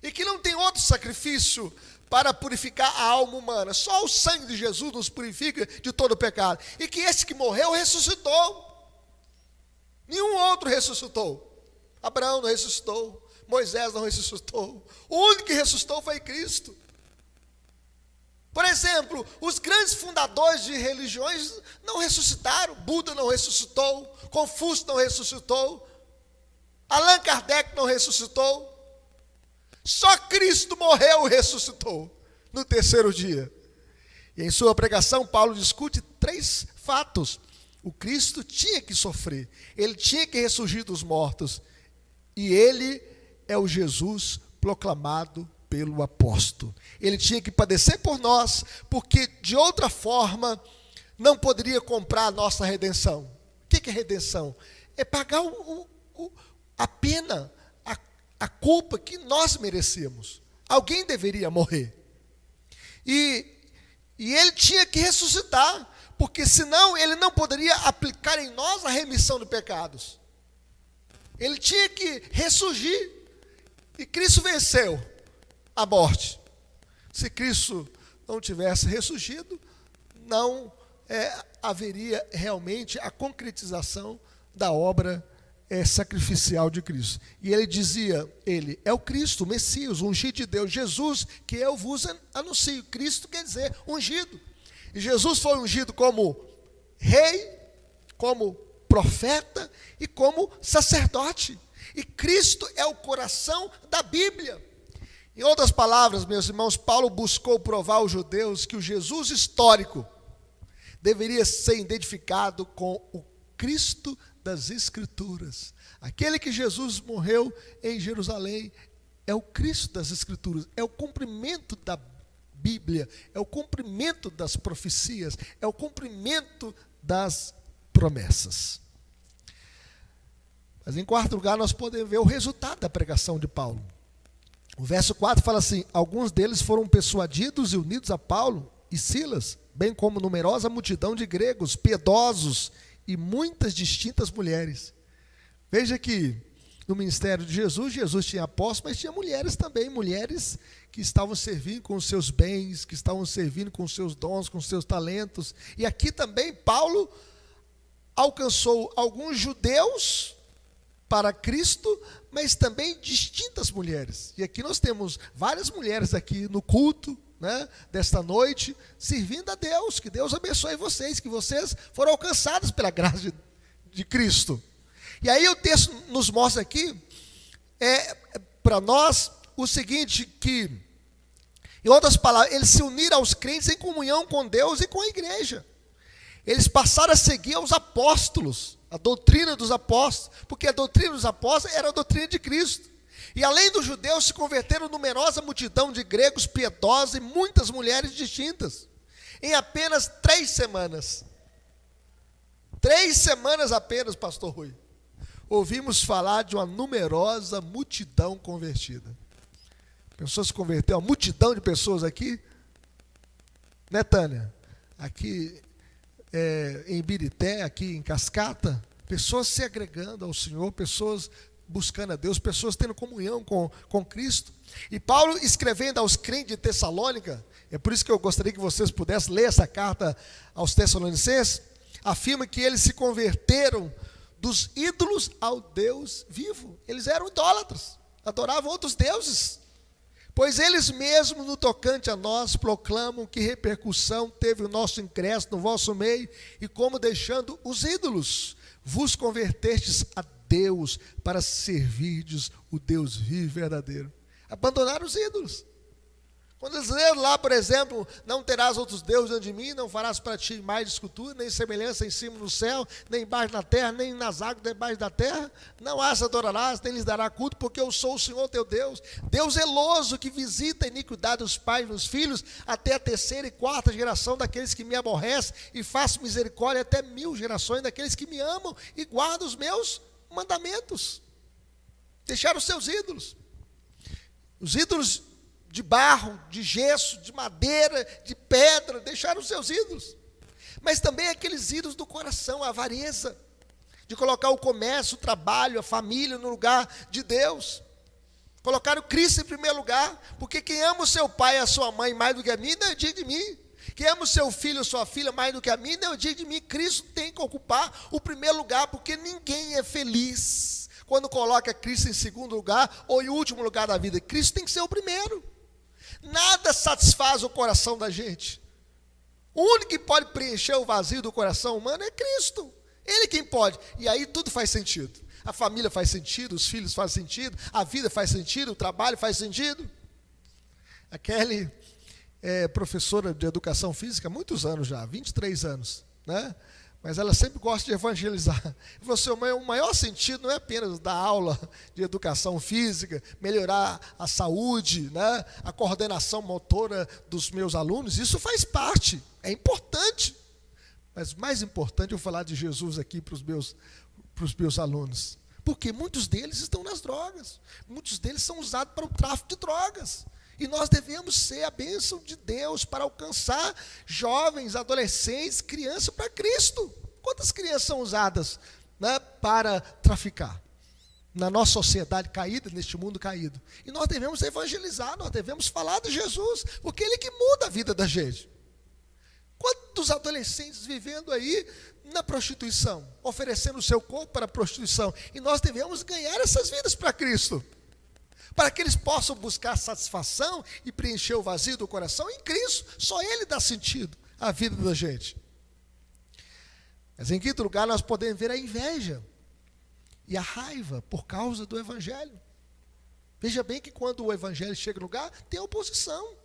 e que não tem outro sacrifício para purificar a alma humana, só o sangue de Jesus nos purifica de todo o pecado, e que esse que morreu ressuscitou, nenhum outro ressuscitou. Abraão não ressuscitou, Moisés não ressuscitou, o único que ressuscitou foi Cristo. Por exemplo, os grandes fundadores de religiões não ressuscitaram, Buda não ressuscitou, Confúcio não ressuscitou, Allan Kardec não ressuscitou, só Cristo morreu e ressuscitou no terceiro dia. E em sua pregação, Paulo discute 3 fatos. O Cristo tinha que sofrer, ele tinha que ressurgir dos mortos, e ele é o Jesus proclamado pelo apóstolo. Ele tinha que padecer por nós, porque de outra forma não poderia comprar a nossa redenção. O que é redenção? É pagar a pena, a culpa que nós merecíamos. Alguém deveria morrer. E ele tinha que ressuscitar, porque senão ele não poderia aplicar em nós a remissão de pecados. Ele tinha que ressurgir, e Cristo venceu a morte. Se Cristo não tivesse ressurgido, não haveria realmente a concretização da obra sacrificial de Cristo. E ele dizia, ele é o Cristo, o Messias, o ungido de Deus, Jesus, que eu vos anuncio. Cristo quer dizer ungido. E Jesus foi ungido como rei, como profeta e como sacerdote. E Cristo é o coração da Bíblia. Em outras palavras, meus irmãos, Paulo buscou provar aos judeus que o Jesus histórico deveria ser identificado com o Cristo das Escrituras. Aquele que Jesus morreu em Jerusalém é o Cristo das Escrituras, é o cumprimento da Bíblia, é o cumprimento das profecias, é o cumprimento das promessas. Mas em quarto lugar, nós podemos ver o resultado da pregação de Paulo. O verso 4 fala assim, alguns deles foram persuadidos e unidos a Paulo e Silas, bem como numerosa multidão de gregos, piedosos e muitas distintas mulheres. Veja que no ministério de Jesus, Jesus tinha apóstolos, mas tinha mulheres também, mulheres que estavam servindo com os seus bens, que estavam servindo com os seus dons, com os seus talentos. E aqui também Paulo alcançou alguns judeus para Cristo, mas também distintas mulheres. E aqui nós temos várias mulheres aqui no culto, né, desta noite, servindo a Deus. Que Deus abençoe vocês, que vocês foram alcançados pela graça de Cristo. E aí o texto nos mostra aqui para nós o seguinte, que, em outras palavras, eles se uniram aos crentes em comunhão com Deus e com a igreja. Eles passaram a seguir aos apóstolos, a doutrina dos apóstolos, porque a doutrina dos apóstolos era a doutrina de Cristo. E além dos judeus, se converteram numerosa multidão de gregos piedosos e muitas mulheres distintas. Em apenas 3 semanas. 3 semanas apenas, pastor Rui. Ouvimos falar de uma numerosa multidão convertida. Pessoas se converteram, uma multidão de pessoas aqui. Né, Tânia? Aqui em Ibirité, aqui em Cascata, pessoas se agregando ao Senhor, pessoas buscando a Deus, pessoas tendo comunhão com Cristo. E Paulo, escrevendo aos crentes de Tessalônica, é por isso que eu gostaria que vocês pudessem ler essa carta aos Tessalonicenses, afirma que eles se converteram dos ídolos ao Deus vivo. Eles eram idólatras, adoravam outros deuses. Pois eles mesmos, no tocante a nós, proclamam que repercussão teve o nosso ingresso no vosso meio, e como deixando os ídolos, vos convertestes a Deus para servirdes o Deus vivo e verdadeiro. Abandonaram os ídolos. Quando eles leram lá, por exemplo, não terás outros deuses diante de mim, não farás para ti imagem de escultura, nem semelhança em cima no céu, nem embaixo na terra, nem nas águas debaixo da terra, não as adorarás, nem lhes dará culto, porque eu sou o Senhor teu Deus, Deus zeloso, que visita a iniquidade dos pais e dos filhos, até a 3ª e 4ª geração daqueles que me aborrecem, e faço misericórdia até 1000 gerações daqueles que me amam e guardam os meus mandamentos. Deixaram os seus ídolos. Os ídolos de barro, de gesso, de madeira, de pedra, deixaram os seus ídolos. Mas também aqueles ídolos do coração, a avareza, de colocar o comércio, o trabalho, a família no lugar de Deus. Colocaram Cristo em primeiro lugar, porque quem ama o seu pai e a sua mãe mais do que a mim, não é digno de mim. Quem ama o seu filho ou sua filha mais do que a mim, não é digno de mim. Cristo tem que ocupar o primeiro lugar, porque ninguém é feliz quando coloca Cristo em segundo lugar ou em último lugar da vida. Cristo tem que ser o primeiro. Nada satisfaz o coração da gente. O único que pode preencher o vazio do coração humano é Cristo. Ele quem pode. E aí tudo faz sentido. A família faz sentido, os filhos fazem sentido, a vida faz sentido, o trabalho faz sentido. A Kelly é professora de educação física há muitos anos já, 23 anos, né? Mas ela sempre gosta de evangelizar. Você, o maior sentido não é apenas dar aula de educação física, melhorar a saúde, né? A coordenação motora dos meus alunos, isso faz parte, é importante. Mas mais importante eu falar de Jesus aqui para os meus alunos. Porque muitos deles estão nas drogas. Muitos deles são usados para o tráfico de drogas. E nós devemos ser a bênção de Deus para alcançar jovens, adolescentes, crianças para Cristo. Quantas crianças são usadas, né, para traficar? Na nossa sociedade caída, neste mundo caído. E nós devemos evangelizar, nós devemos falar de Jesus, porque Ele que muda a vida da gente. Quantos adolescentes vivendo aí na prostituição, oferecendo o seu corpo para a prostituição? E nós devemos ganhar essas vidas para Cristo, para que eles possam buscar satisfação e preencher o vazio do coração em Cristo. Só Ele dá sentido à vida da gente. Mas em quinto lugar, nós podemos ver a inveja e a raiva por causa do Evangelho. Veja bem que quando o Evangelho chega no lugar, tem oposição,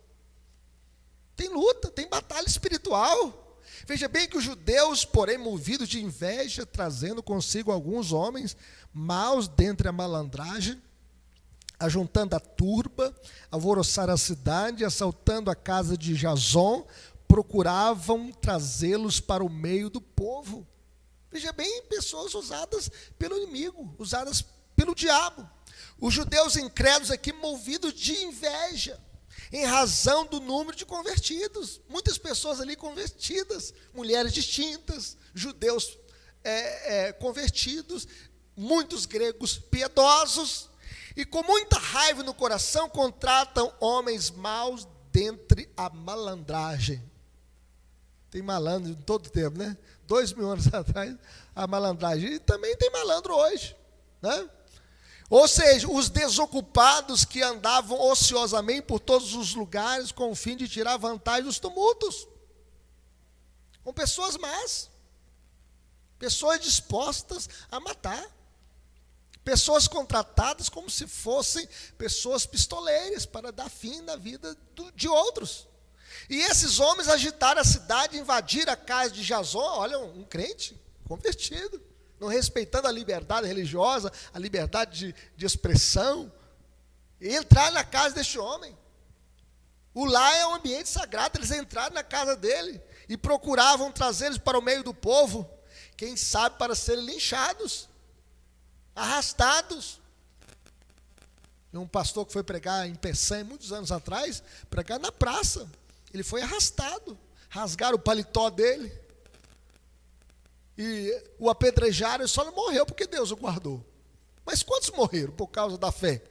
tem luta, tem batalha espiritual. Veja bem que os judeus, porém, movidos de inveja, trazendo consigo alguns homens maus dentre a malandragem, ajuntando a turba, alvoroçaram a cidade, assaltando a casa de Jason, procuravam trazê-los para o meio do povo. Veja bem, pessoas usadas pelo inimigo, usadas pelo diabo. Os judeus incrédulos aqui movidos de inveja, em razão do número de convertidos. Muitas pessoas ali convertidas, mulheres distintas, judeus convertidos, muitos gregos piedosos, e com muita raiva no coração contratam homens maus dentre a malandragem. Tem malandro em todo tempo, né? 2000 anos atrás, a malandragem. E também tem malandro hoje, né? Ou seja, os desocupados que andavam ociosamente por todos os lugares com o fim de tirar vantagem dos tumultos. Com pessoas más, pessoas dispostas a matar. Pessoas contratadas como se fossem pessoas pistoleiras para dar fim na vida de outros. E esses homens agitaram a cidade, invadiram a casa de Jason, olha, um crente convertido, não respeitando a liberdade religiosa, a liberdade de expressão, e entraram na casa deste homem. O lar é um ambiente sagrado, eles entraram na casa dele e procuravam trazê-los para o meio do povo, quem sabe para serem linchados, arrastados. E um pastor que foi pregar em Peçanha, muitos anos atrás, pregar na praça, ele foi arrastado, rasgaram o paletó dele, e o apedrejaram, e só não morreu porque Deus o guardou. Mas quantos morreram por causa da fé?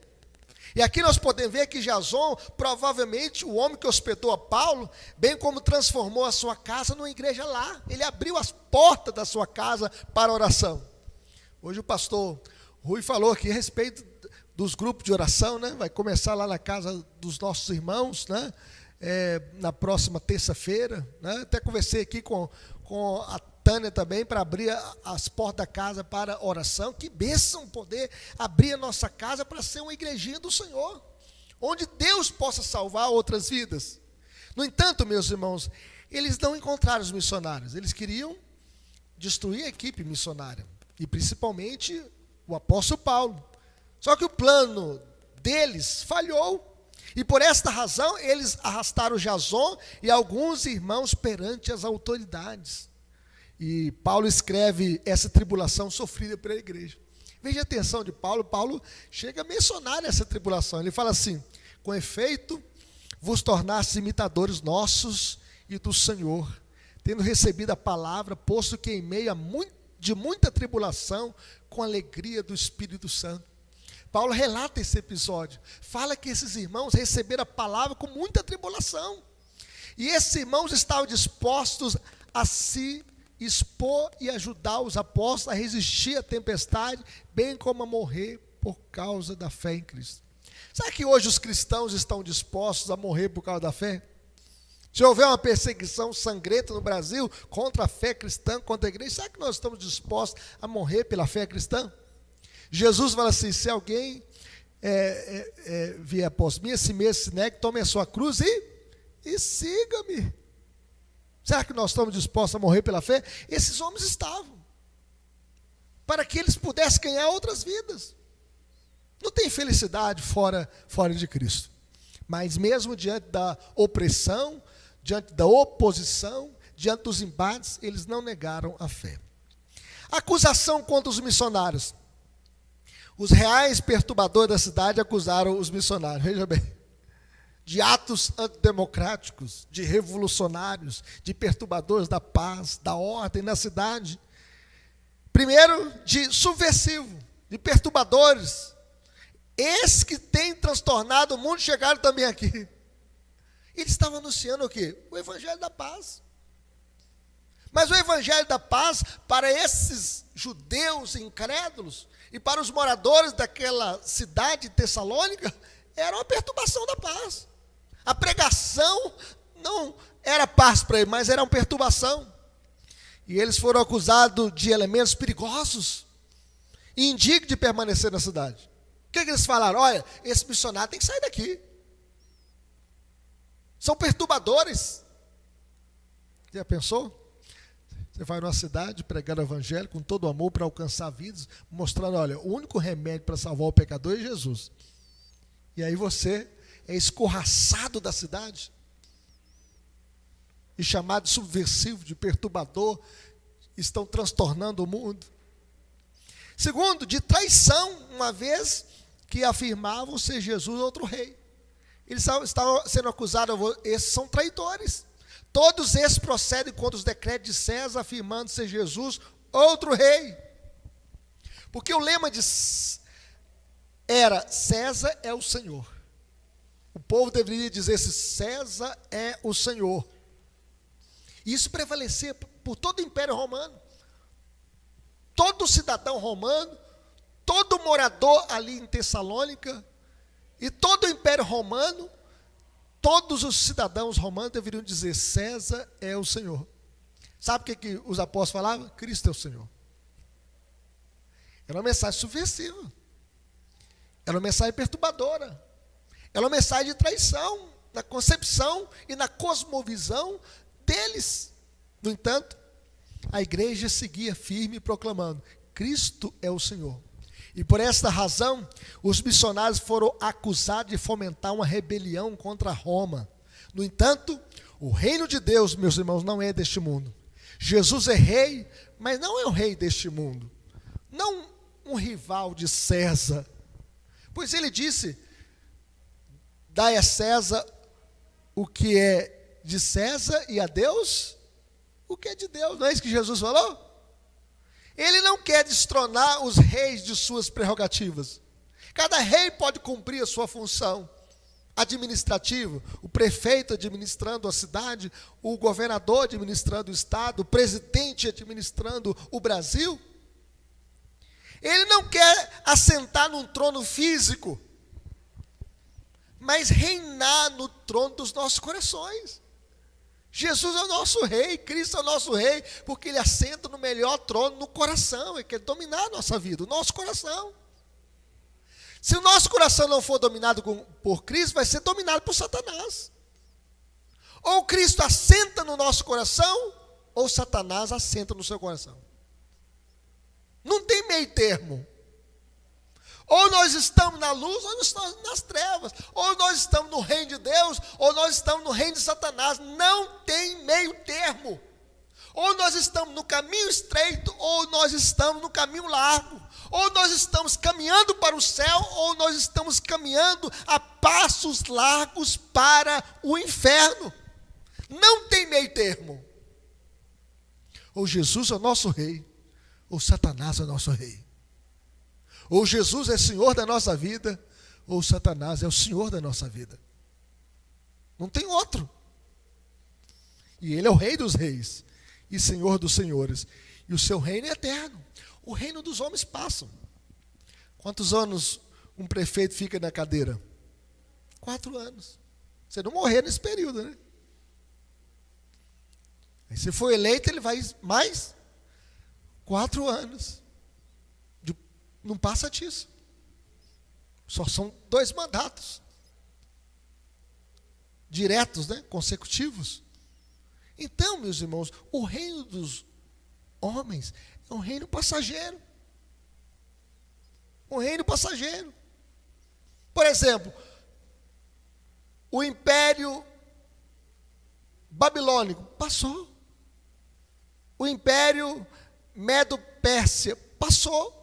E aqui nós podemos ver que Jason, provavelmente o homem que hospedou a Paulo, bem como transformou a sua casa numa igreja lá. Ele abriu as portas da sua casa para oração. Hoje o pastor Rui falou aqui a respeito dos grupos de oração, né? Vai começar lá na casa dos nossos irmãos, né? Na próxima terça-feira, né? Até conversei aqui com a Tânia também, para abrir as portas da casa para oração. Que bênção poder abrir a nossa casa para ser uma igrejinha do Senhor, onde Deus possa salvar outras vidas. No entanto, meus irmãos, eles não encontraram os missionários, eles queriam destruir a equipe missionária, e principalmente o apóstolo Paulo. Só que o plano deles falhou, e por esta razão eles arrastaram Jason e alguns irmãos perante as autoridades. E Paulo escreve essa tribulação sofrida pela igreja. Veja a atenção de Paulo. Paulo chega a mencionar essa tribulação. Ele fala assim: com efeito, vos tornastes imitadores nossos e do Senhor, tendo recebido a palavra, posto que em meio de muita tribulação, com alegria do Espírito Santo. Paulo relata esse episódio. Fala que esses irmãos receberam a palavra com muita tribulação. E esses irmãos estavam dispostos a se expor e ajudar os apóstolos a resistir à tempestade, bem como a morrer por causa da fé em Cristo. Será que hoje os cristãos estão dispostos a morrer por causa da fé? Se houver uma perseguição sangrenta no Brasil contra a fé cristã, contra a igreja, será que nós estamos dispostos a morrer pela fé cristã? Jesus fala assim: se alguém vier após mim, esse mesmo se negue, tome a sua cruz e siga-me. Será que nós estamos dispostos a morrer pela fé? Esses homens estavam, para que eles pudessem ganhar outras vidas. Não tem felicidade fora de Cristo. Mas mesmo diante da opressão, diante da oposição, diante dos embates, eles não negaram a fé. Acusação contra os missionários. Os reais perturbadores da cidade acusaram os missionários, veja bem, de atos antidemocráticos, de revolucionários, de perturbadores da paz, da ordem na cidade. Primeiro, de subversivo, de perturbadores. Esses que têm transtornado o mundo chegaram também aqui. Eles estavam anunciando o quê? O evangelho da paz. Mas o evangelho da paz, para esses judeus incrédulos e para os moradores daquela cidade tessalônica, era uma perturbação da paz. A pregação não era paz para eles, mas era uma perturbação. E eles foram acusados de elementos perigosos e indignos de permanecer na cidade. O que eles falaram? Olha, esse missionário tem que sair daqui. São perturbadores. Já pensou? Você vai numa cidade pregar o evangelho com todo o amor para alcançar vidas, mostrando, olha, o único remédio para salvar o pecador é Jesus. E aí você é escorraçado da cidade e chamado de subversivo, de perturbador, estão transtornando o mundo. Segundo, de traição, uma vez que afirmavam ser Jesus outro rei. Eles estavam sendo acusados, esses são traidores. Todos esses procedem contra os decretos de César, afirmando ser Jesus outro rei. Porque o lema era: César é o Senhor. O povo deveria dizer: César é o Senhor. E isso prevalecia por todo o Império Romano. Todo cidadão romano, todo morador ali em Tessalônica, e todo o Império Romano, todos os cidadãos romanos deveriam dizer: César é o Senhor. Sabe o que os apóstolos falavam? Cristo é o Senhor. Era uma mensagem subversiva. Era uma mensagem perturbadora. Era uma mensagem de traição na concepção e na cosmovisão deles. No entanto, a igreja seguia firme proclamando: Cristo é o Senhor. E por esta razão, os missionários foram acusados de fomentar uma rebelião contra Roma. No entanto, o reino de Deus, meus irmãos, não é deste mundo. Jesus é rei, mas não é o rei deste mundo. Não um rival de César. Pois ele disse: dai a César o que é de César e a Deus o que é de Deus. Não é isso que Jesus falou? Ele não quer destronar os reis de suas prerrogativas. Cada rei pode cumprir a sua função administrativa, o prefeito administrando a cidade, o governador administrando o estado, o presidente administrando o Brasil. Ele não quer assentar num trono físico, mas reinar no trono dos nossos corações. Jesus é o nosso rei, Cristo é o nosso rei, porque ele assenta no melhor trono no coração. Ele quer dominar a nossa vida, o nosso coração. Se o nosso coração não for dominado por Cristo, vai ser dominado por Satanás. Ou Cristo assenta no nosso coração, ou Satanás assenta no seu coração. Não tem meio termo. Ou nós estamos na luz, ou nós estamos nas trevas. Ou nós estamos no reino de Deus, ou nós estamos no reino de Satanás. Não tem meio termo. Ou nós estamos no caminho estreito, ou nós estamos no caminho largo. Ou nós estamos caminhando para o céu, ou nós estamos caminhando a passos largos para o inferno. Não tem meio termo. Ou Jesus é o nosso rei, ou Satanás é o nosso rei. Ou Jesus é Senhor da nossa vida, ou Satanás é o Senhor da nossa vida. Não tem outro. E ele é o Rei dos reis e Senhor dos senhores. E o seu reino é eterno. O reino dos homens passa. Quantos anos um prefeito fica na cadeira? 4 anos. Você não morrer nesse período, né? Aí se for eleito, ele vai mais 4 anos. Não passa disso. Só são 2 mandatos. Diretos, né? Consecutivos. Então, meus irmãos, o reino dos homens é um reino passageiro. Um reino passageiro. Por exemplo, o Império Babilônico passou. O Império Medo-Pérsia passou.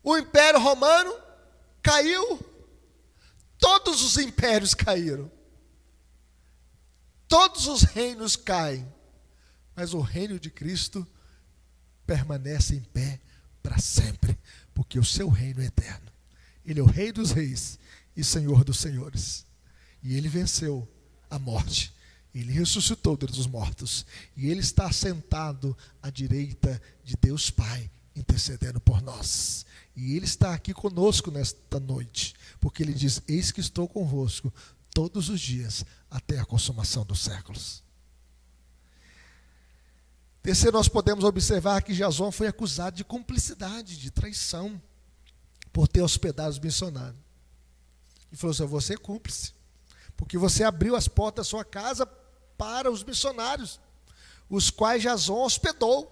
O Império Romano caiu. Todos os impérios caíram. Todos os reinos caem. Mas o reino de Cristo permanece em pé para sempre, porque o seu reino é eterno. Ele é o Rei dos reis e Senhor dos senhores. E ele venceu a morte. Ele ressuscitou dentre os mortos. E ele está sentado à direita de Deus Pai, intercedendo por nós. E ele está aqui conosco nesta noite, porque ele diz: eis que estou convosco todos os dias, até a consumação dos séculos. Terceiro, nós podemos observar que Jason foi acusado de cumplicidade, de traição, por ter hospedado os missionários. E falou assim: você é cúmplice, porque você abriu as portas da sua casa para os missionários, os quais Jason hospedou.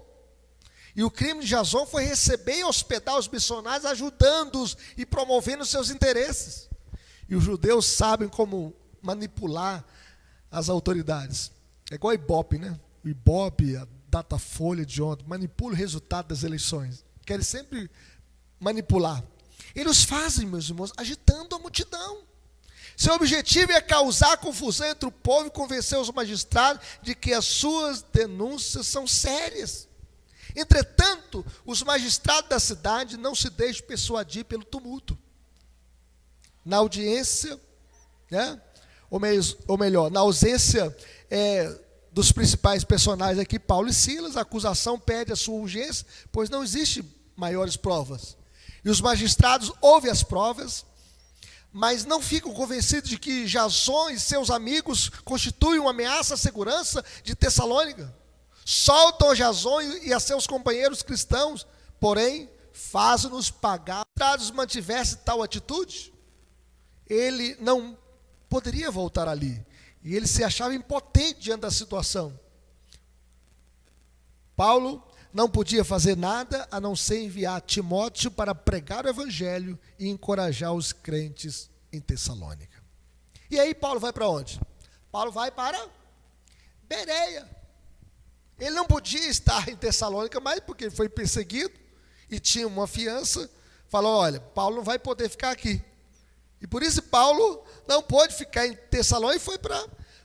E o crime de Jason foi receber e hospedar os missionários, ajudando-os e promovendo seus interesses. E os judeus sabem como manipular as autoridades. É igual o Ibope, né? O Ibope, a Datafolha de ontem, manipula o resultado das eleições. Querem sempre manipular. Eles fazem, meus irmãos, agitando a multidão. Seu objetivo é causar confusão entre o povo e convencer os magistrados de que as suas denúncias são sérias. Entretanto, os magistrados da cidade não se deixam persuadir pelo tumulto. Na audiência, né? ou melhor, na ausência dos principais personagens aqui, Paulo e Silas, a acusação pede a sua urgência, pois não existe maiores provas. E os magistrados ouvem as provas, mas não ficam convencidos de que Jason e seus amigos constituem uma ameaça à segurança de Tessalônica. Soltam a Jason e a seus companheiros cristãos, porém, fazem-nos pagar mantivesse tal atitude, ele não poderia voltar ali. E ele se achava impotente diante da situação. Paulo não podia fazer nada a não ser enviar Timóteo para pregar o evangelho e encorajar os crentes em Tessalônica. E aí Paulo vai para onde? Paulo vai para Bereia. Ele não podia estar em Tessalônica mais porque ele foi perseguido e tinha uma fiança. Falou, olha, Paulo não vai poder ficar aqui. E por isso Paulo não pôde ficar em Tessalônica e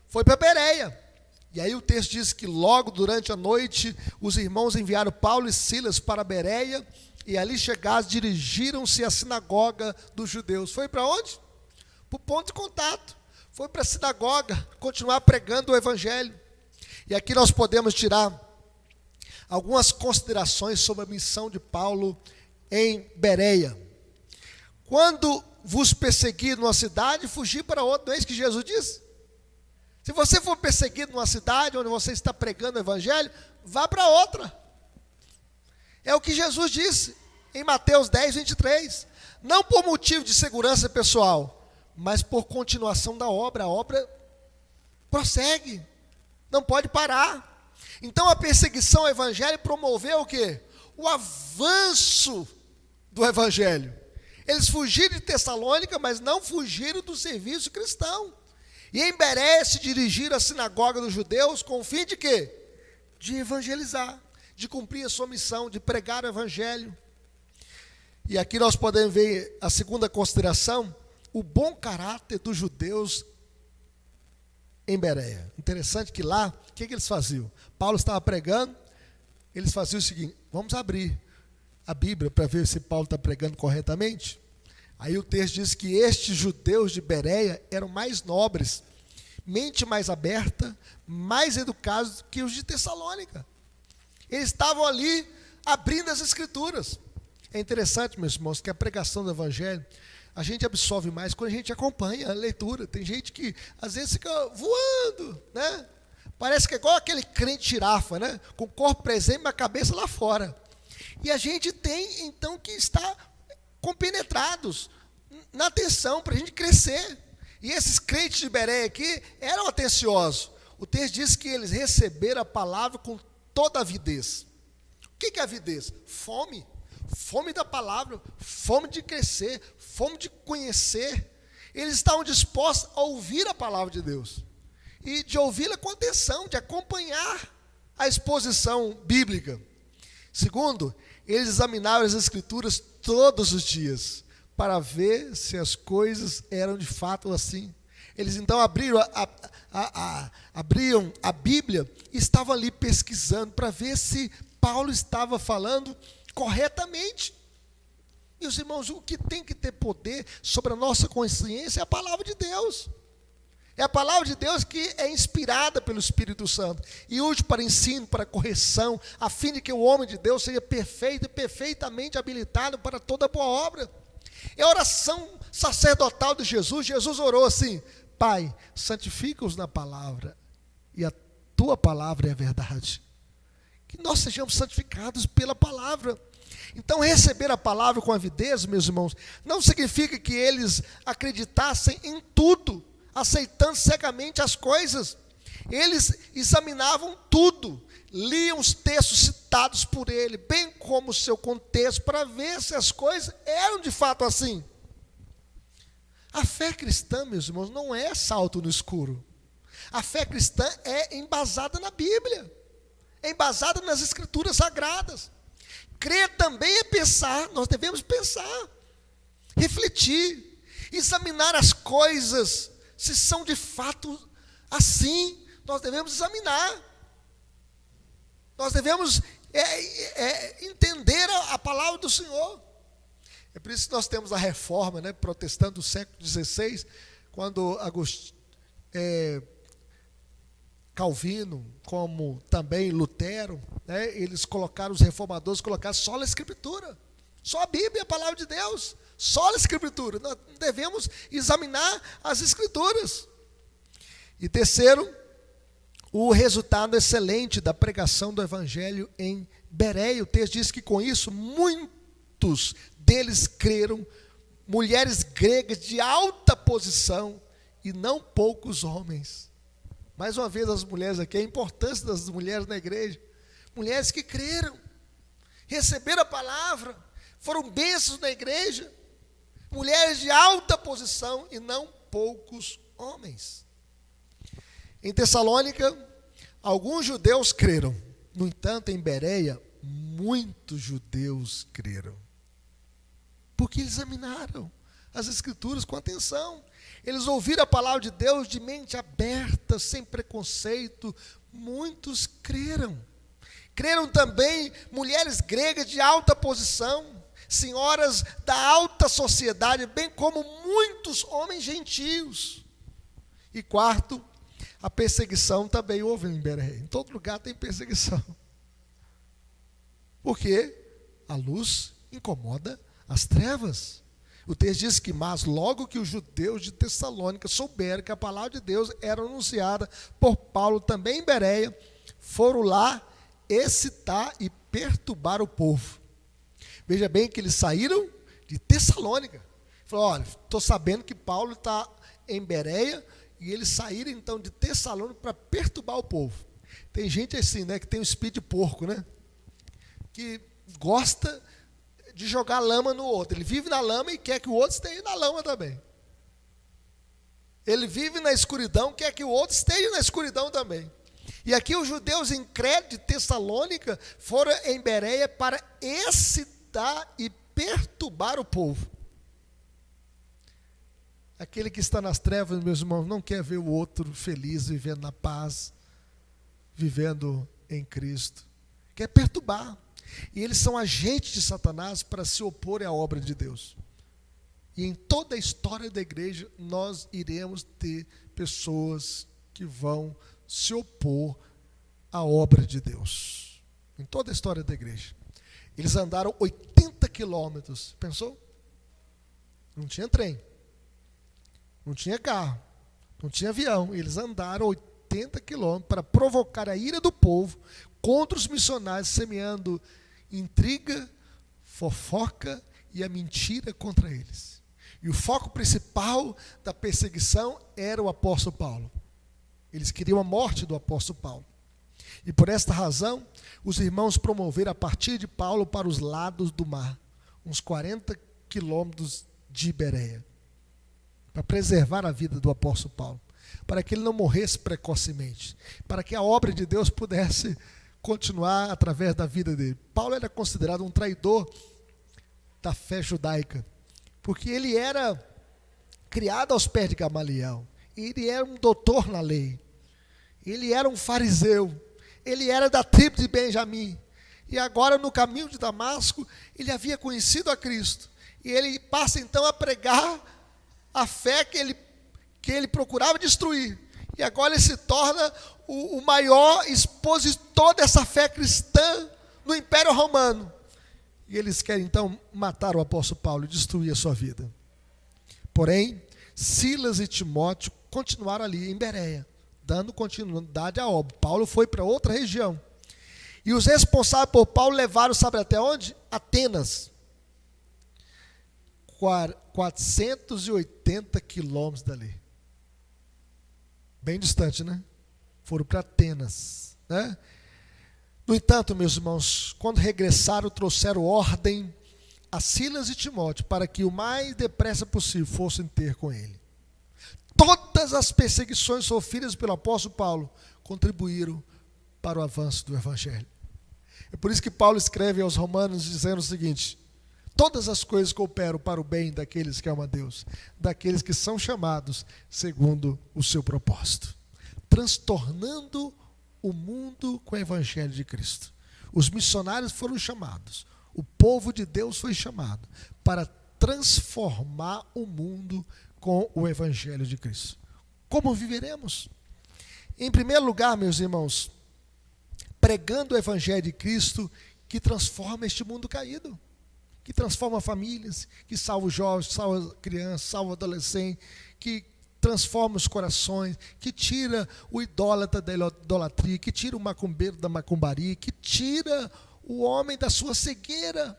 foi para Bereia. E aí o texto diz que logo durante a noite os irmãos enviaram Paulo e Silas para Bereia, e ali chegados dirigiram-se à sinagoga dos judeus. Foi para onde? Para o ponto de contato. Foi para a sinagoga continuar pregando o evangelho. E aqui nós podemos tirar algumas considerações sobre a missão de Paulo em Bereia. Quando vos perseguir numa cidade, fugir para outra. Não é isso que Jesus disse? Se você for perseguido numa cidade onde você está pregando o evangelho, vá para outra. É o que Jesus disse em Mateus 10, 23. Não por motivo de segurança pessoal, mas por continuação da obra. A obra prossegue, não pode parar. Então a perseguição ao evangelho promoveu o quê? O avanço do evangelho. Eles fugiram de Tessalônica, mas não fugiram do serviço cristão. E em Bereia se dirigiram à sinagoga dos judeus com o fim de quê? De evangelizar, de cumprir a sua missão, de pregar o evangelho. E aqui nós podemos ver a segunda consideração, o bom caráter dos judeus em Bereia. Interessante que lá, o que eles faziam? Paulo estava pregando, eles faziam o seguinte, vamos abrir a Bíblia para ver se Paulo está pregando corretamente. Aí o texto diz que estes judeus de Bereia eram mais nobres, mente mais aberta, mais educados que os de Tessalônica. Eles estavam ali abrindo as escrituras. É interessante, meus irmãos, que a pregação do evangelho, a gente absorve mais quando a gente acompanha a leitura. Tem gente que às vezes fica voando, né? Parece que é igual aquele crente girafa, né? Com o corpo presente, mas a cabeça lá fora. E a gente tem, então, que estar compenetrados na atenção para a gente crescer. E esses crentes de Bereia aqui eram atenciosos. O texto diz que eles receberam a palavra com toda a avidez. O que é avidez? Fome. Fome da palavra, fome de crescer, fome de conhecer. Eles estavam dispostos a ouvir a palavra de Deus. E de ouvi-la com atenção, de acompanhar a exposição bíblica. Segundo, eles examinavam as escrituras todos os dias, para ver se as coisas eram de fato assim. Eles então abriam a Bíblia e estavam ali pesquisando para ver se Paulo estava falando corretamente. E os irmãos, o que tem que ter poder sobre a nossa consciência é a palavra de Deus. É a palavra de Deus que é inspirada pelo Espírito Santo e útil para ensino, para correção, a fim de que o homem de Deus seja perfeito e perfeitamente habilitado para toda boa obra. É a oração sacerdotal de Jesus. Jesus orou assim: Pai, santifica-os na palavra, e a tua palavra é a verdade. Que nós sejamos santificados pela palavra. Então, receber a palavra com avidez, meus irmãos, não significa que eles acreditassem em tudo, aceitando cegamente as coisas. Eles examinavam tudo, liam os textos citados por ele, bem como o seu contexto, para ver se as coisas eram de fato assim. A fé cristã, meus irmãos, não é salto no escuro. A fé cristã é embasada na Bíblia, é embasada nas Escrituras Sagradas. Crer também é pensar, nós devemos pensar, refletir, examinar as coisas, se são de fato assim. Nós devemos examinar, nós devemos entender a palavra do Senhor. É por isso que nós temos a reforma, né, protestante do século XVI, quando Calvino, como também Lutero, né, eles colocaram, os reformadores colocaram só a Escritura, só a Bíblia, a palavra de Deus, só a Escritura. Nós devemos examinar as Escrituras. E terceiro, o resultado excelente da pregação do Evangelho em Bereia. O texto diz que com isso muitos deles creram, mulheres gregas de alta posição, e não poucos homens. Mais uma vez as mulheres aqui, a importância das mulheres na igreja. Mulheres que creram, receberam a palavra, foram bênçãos na igreja. Mulheres de alta posição e não poucos homens. Em Tessalônica, alguns judeus creram. No entanto, em Bereia, muitos judeus creram. Porque eles examinaram as Escrituras com atenção. Eles ouviram a palavra de Deus de mente aberta, sem preconceito. Muitos creram. Creram também mulheres gregas de alta posição, senhoras da alta sociedade, bem como muitos homens gentios. E quarto, a perseguição também houve em Bereia. Em todo lugar tem perseguição. Porque a luz incomoda as trevas. O texto diz que, mas logo que os judeus de Tessalônica souberam que a palavra de Deus era anunciada por Paulo também em Bereia, foram lá excitar e perturbar o povo. Veja bem que eles saíram de Tessalônica. Falaram, olha, estou sabendo que Paulo está em Bereia, e eles saíram então de Tessalônica para perturbar o povo. Tem gente assim, né, que tem um espírito de porco, né? Que gosta de jogar lama no outro. Ele vive na lama e quer que o outro esteja na lama também. Ele vive na escuridão, quer que o outro esteja na escuridão também. E aqui os judeus incrédulos de Tessalônica foram em Bereia para excitar e perturbar o povo. Aquele que está nas trevas, meus irmãos, não quer ver o outro feliz, vivendo na paz, vivendo em Cristo. Quer perturbar. E eles são agentes de Satanás para se oporem à obra de Deus. E em toda a história da igreja, nós iremos ter pessoas que vão se opor à obra de Deus. Em toda a história da igreja. Eles andaram 80 quilômetros. Pensou? Não tinha trem. Não tinha carro. Não tinha avião. Eles andaram 80 quilômetros para provocar a ira do povo contra os missionários, semeando intriga, fofoca e a mentira contra eles. E o foco principal da perseguição era o apóstolo Paulo. Eles queriam a morte do apóstolo Paulo. E por esta razão, os irmãos promoveram a partida de Paulo para os lados do mar, uns 40 quilômetros de Bereia, para preservar a vida do apóstolo Paulo, para que ele não morresse precocemente, para que a obra de Deus pudesse continuar através da vida dele. Paulo era considerado um traidor da fé judaica, porque ele era criado aos pés de Gamaliel, ele era um doutor na lei, ele era um fariseu, ele era da tribo de Benjamim, e agora no caminho de Damasco, ele havia conhecido a Cristo, e ele passa então a pregar a fé que ele procurava destruir, e agora ele se torna o maior expositor dessa fé cristã no Império Romano. E eles querem então matar o apóstolo Paulo e destruir a sua vida. Porém, Silas e Timóteo continuaram ali em Bereia, dando continuidade à obra. Paulo foi para outra região. E os responsáveis por Paulo levaram, sabe até onde? Atenas. 480 quilômetros dali. Bem distante, né? Foram para Atenas, né? No entanto, meus irmãos, quando regressaram, trouxeram ordem a Silas e Timóteo para que o mais depressa possível fossem ter com ele. Todas as perseguições sofridas pelo apóstolo Paulo contribuíram para o avanço do evangelho. É por isso que Paulo escreve aos Romanos dizendo o seguinte: todas as coisas cooperam para o bem daqueles que amam a Deus, daqueles que são chamados segundo o seu propósito, transtornando o mundo com o evangelho de Cristo. Os missionários foram chamados, o povo de Deus foi chamado para transformar o mundo com o evangelho de Cristo. Como viveremos? Em primeiro lugar, meus irmãos, pregando o evangelho de Cristo que transforma este mundo caído, que transforma famílias, que salva os jovens, salva crianças, salva adolescentes, que transforma os corações, que tira o idólatra da idolatria, que tira o macumbeiro da macumbaria, que tira o homem da sua cegueira.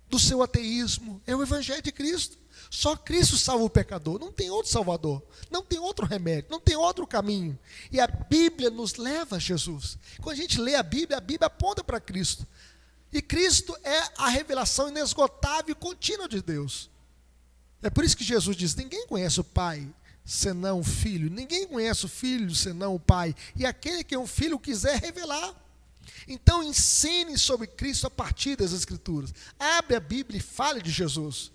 do seu ateísmo, é o Evangelho de Cristo. Só Cristo salva o pecador, não tem outro Salvador, não tem outro remédio, não tem outro caminho. E a Bíblia nos leva a Jesus. Quando a gente lê a Bíblia aponta para Cristo. E Cristo é a revelação inesgotável e contínua de Deus. É por isso que Jesus diz: ninguém conhece o Pai senão o Filho, ninguém conhece o Filho senão o Pai, e aquele que o Filho quiser revelar. Então ensine sobre Cristo a partir das Escrituras. Abre a Bíblia e fale de Jesus.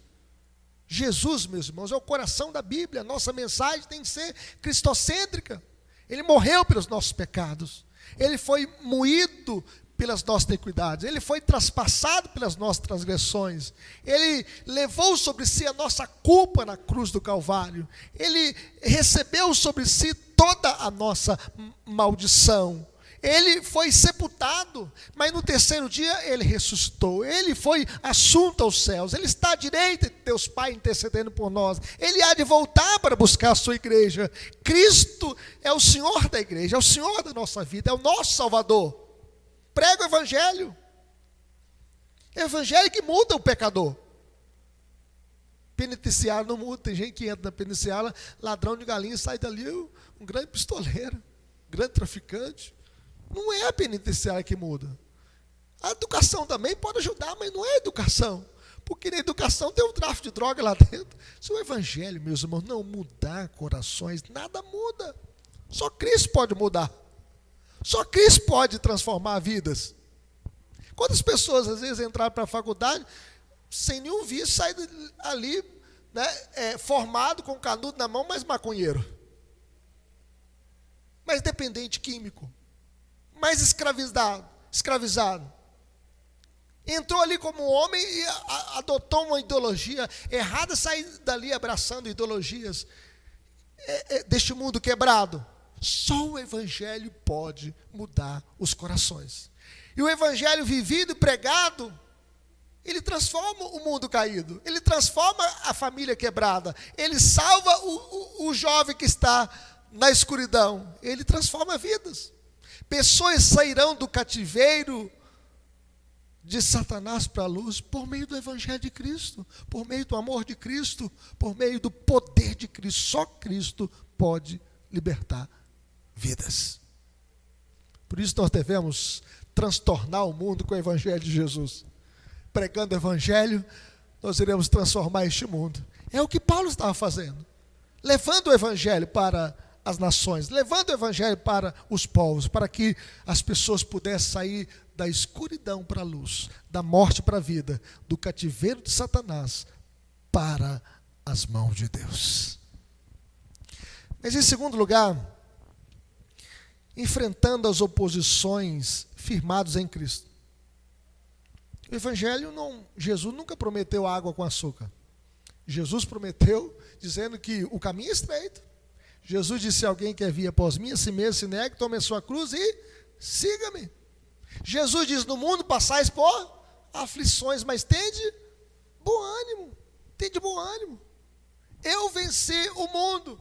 Jesus, meus irmãos, é o coração da Bíblia. Nossa mensagem tem que ser cristocêntrica. Ele morreu pelos nossos pecados. Ele foi moído pelas nossas iniquidades. Ele foi traspassado pelas nossas transgressões. Ele levou sobre si a nossa culpa na cruz do Calvário. Ele recebeu sobre si toda a nossa maldição. Ele foi sepultado, mas no terceiro dia ele ressuscitou. Ele foi assunto aos céus. Ele está à direita de Deus Pai intercedendo por nós. Ele há de voltar para buscar a sua igreja. Cristo é o Senhor da igreja, é o Senhor da nossa vida, é o nosso Salvador. Prega o Evangelho. É o Evangelho que muda o pecador. Penitenciário não muda. Tem gente que entra na penitenciária, ladrão de galinha, sai dali um grande pistoleiro, um grande traficante. Não é a penitenciária que muda. A educação também pode ajudar, mas não é a educação. Porque na educação tem um tráfico de droga lá dentro. Se o Evangelho, meus irmãos, não mudar corações, nada muda. Só Cristo pode mudar. Só Cristo pode transformar vidas. Quantas pessoas, às vezes, entraram para a faculdade, sem nenhum vício, saem ali, né, formado, com canudo na mão, mas maconheiro. Mas dependente químico. Mais escravizado. Entrou ali como homem e adotou uma ideologia errada, saiu dali abraçando ideologias deste mundo quebrado. Só o Evangelho pode mudar os corações. E o Evangelho vivido e pregado, ele transforma o mundo caído, ele transforma a família quebrada, ele salva o jovem que está na escuridão, ele transforma vidas. Pessoas sairão do cativeiro de Satanás para a luz por meio do Evangelho de Cristo, por meio do amor de Cristo, por meio do poder de Cristo. Só Cristo pode libertar vidas. Por isso nós devemos transtornar o mundo com o Evangelho de Jesus. Pregando o Evangelho, nós iremos transformar este mundo. É o que Paulo estava fazendo, levando o Evangelho para as nações, levando o Evangelho para os povos, para que as pessoas pudessem sair da escuridão para a luz, da morte para a vida, do cativeiro de Satanás para as mãos de Deus. Mas em segundo lugar, enfrentando as oposições firmados em Cristo. O Evangelho Jesus nunca prometeu água com açúcar. Jesus prometeu dizendo que o caminho é estreito. Jesus disse: se alguém quer vir após mim, a si mesmo se negue, tome a sua cruz e siga-me. Jesus diz: no mundo passais por aflições, mas tende bom ânimo. Tende bom ânimo. Eu venci o mundo.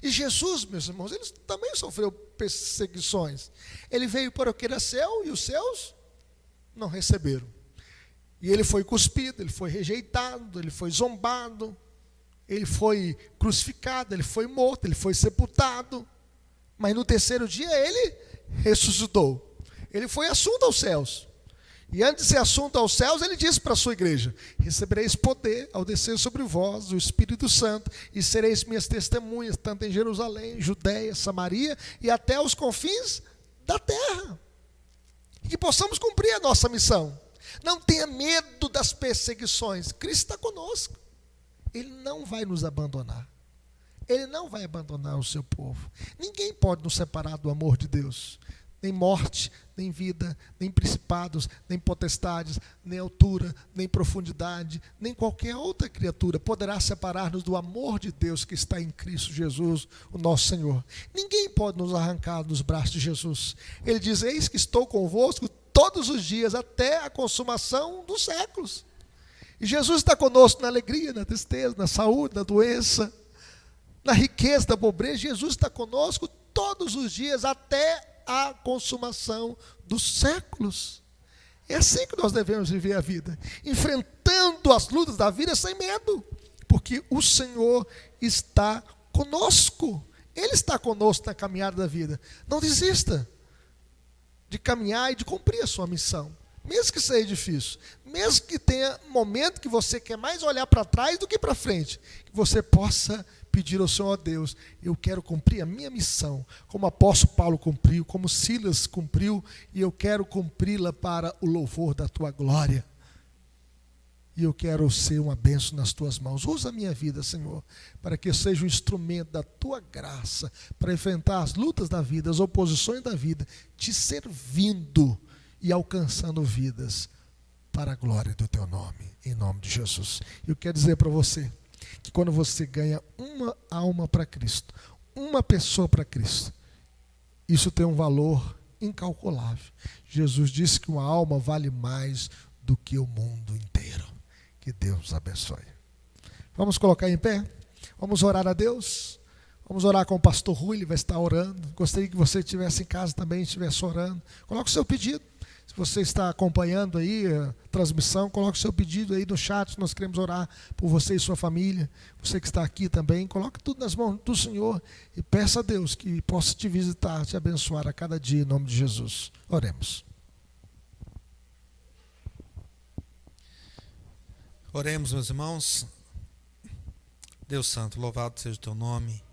E Jesus, meus irmãos, ele também sofreu perseguições. Ele veio para o que era seu e os seus não receberam. E ele foi cuspido, ele foi rejeitado, ele foi zombado, ele foi crucificado, ele foi morto, ele foi sepultado. Mas no terceiro dia ele ressuscitou. Ele foi assunto aos céus. E antes de ser assunto aos céus, ele disse para a sua igreja: recebereis poder ao descer sobre vós o Espírito Santo, e sereis minhas testemunhas, tanto em Jerusalém, Judéia, Samaria e até os confins da terra. E que possamos cumprir a nossa missão. Não tenha medo das perseguições. Cristo está conosco. Ele não vai nos abandonar. Ele não vai abandonar o seu povo. Ninguém pode nos separar do amor de Deus. Nem morte, nem vida, nem principados, nem potestades, nem altura, nem profundidade, nem qualquer outra criatura poderá separar-nos do amor de Deus que está em Cristo Jesus, o nosso Senhor. Ninguém pode nos arrancar dos braços de Jesus. Ele diz: eis que estou convosco todos os dias, até a consumação dos séculos. E Jesus está conosco na alegria, na tristeza, na saúde, na doença, na riqueza, na pobreza. Jesus está conosco todos os dias, até a consumação dos séculos. É assim que nós devemos viver a vida, enfrentando as lutas da vida sem medo, porque o Senhor está conosco. Ele está conosco na caminhada da vida. Não desista de caminhar e de cumprir a sua missão, mesmo que seja difícil, mesmo que tenha momento que você quer mais olhar para trás do que para frente, que você possa pedir ao Senhor: Deus, eu quero cumprir a minha missão, como o apóstolo Paulo cumpriu, como Silas cumpriu, e eu quero cumpri-la para o louvor da tua glória. E eu quero ser uma bênção nas tuas mãos. Usa a minha vida, Senhor, para que eu seja um instrumento da tua graça, para enfrentar as lutas da vida, as oposições da vida, te servindo e alcançando vidas para a glória do teu nome, em nome de Jesus. Eu quero dizer para você que quando você ganha uma alma para Cristo, uma pessoa para Cristo, isso tem um valor incalculável. Jesus disse que uma alma vale mais do que o mundo inteiro. Que Deus nos abençoe. Vamos colocar em pé? Vamos orar a Deus? Vamos orar com o pastor Rui, ele vai estar orando. Gostaria que você estivesse em casa também, estivesse orando. Coloque o seu pedido. Se você está acompanhando aí a transmissão, coloque o seu pedido aí no chat. Nós queremos orar por você e sua família. Você que está aqui também, coloque tudo nas mãos do Senhor e peça a Deus que possa te visitar, te abençoar a cada dia, em nome de Jesus. Oremos. Oremos, meus irmãos. Deus Santo, louvado seja o teu nome.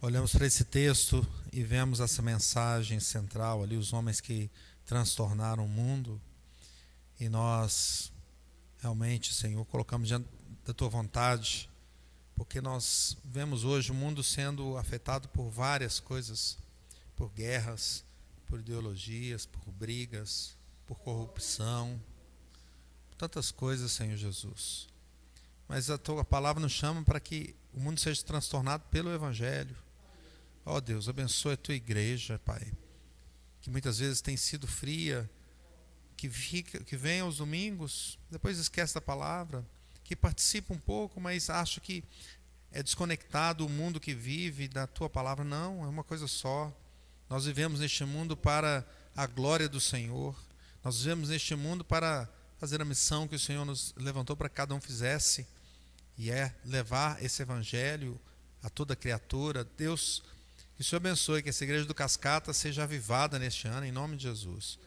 Olhamos para esse texto e vemos essa mensagem central ali, os homens que transtornaram o mundo. E nós, realmente, Senhor, colocamos diante da tua vontade, porque nós vemos hoje o mundo sendo afetado por várias coisas, por guerras, por ideologias, por brigas, por corrupção, tantas coisas, Senhor Jesus. Mas a tua palavra nos chama para que o mundo seja transtornado pelo Evangelho. Ó Deus, abençoe a tua igreja, Pai, que muitas vezes tem sido fria, que vem aos domingos, depois esquece da palavra, que participa um pouco, mas acha que é desconectado o mundo que vive da tua palavra. Não, é uma coisa só. Nós vivemos neste mundo para a glória do Senhor. Nós vivemos neste mundo para fazer a missão que o Senhor nos levantou para que cada um fizesse, e é levar esse evangelho a toda criatura. Deus, que o Senhor abençoe, que essa igreja do Cascata seja avivada neste ano, em nome de Jesus,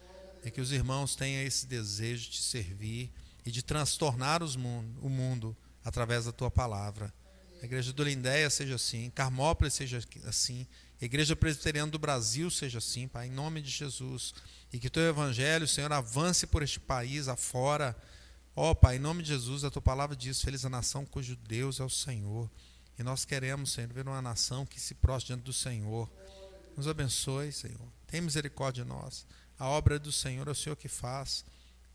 e que os irmãos tenham esse desejo de servir e de transtornar o mundo através da tua palavra. A igreja do Lindéia seja assim, Carmópolis seja assim, a igreja presbiteriana do Brasil seja assim, Pai, em nome de Jesus. E que o teu evangelho, Senhor, avance por este país afora. Ó Pai, em nome de Jesus, a tua palavra diz: feliz a nação cujo Deus é o Senhor. E nós queremos, Senhor, ver uma nação que se prostre diante do Senhor. Nos abençoe, Senhor. Tem misericórdia de nós. A obra do Senhor é o Senhor que faz.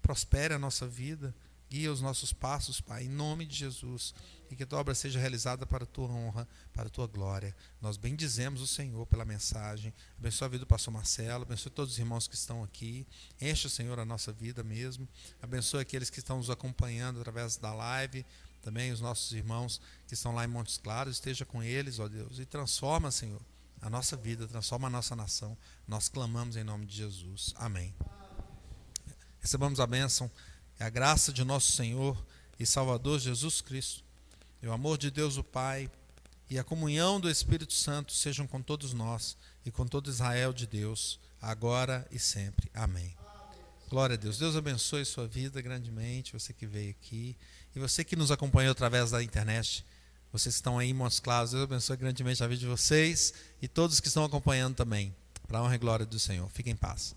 Prospere a nossa vida. Guia os nossos passos, Pai, em nome de Jesus. E que a tua obra seja realizada para a tua honra, para a tua glória. Nós bendizemos o Senhor pela mensagem. Abençoa a vida do pastor Marcelo. Abençoa todos os irmãos que estão aqui. Enche, Senhor, a nossa vida mesmo. Abençoa aqueles que estão nos acompanhando através da live. Também os nossos irmãos que estão lá em Montes Claros. Esteja com eles, ó Deus. E transforma, Senhor, a nossa vida. Transforma a nossa nação. Nós clamamos em nome de Jesus. Amém. Recebamos a bênção. É a graça de nosso Senhor e Salvador Jesus Cristo, e o amor de Deus o Pai, e a comunhão do Espírito Santo sejam com todos nós e com todo Israel de Deus, agora e sempre. Amém. Glória a Deus. Deus abençoe sua vida grandemente, você que veio aqui, e você que nos acompanhou através da internet, vocês que estão aí em Montes Claros, Deus abençoe grandemente a vida de vocês e todos que estão acompanhando também, para a honra e glória do Senhor. Fiquem em paz.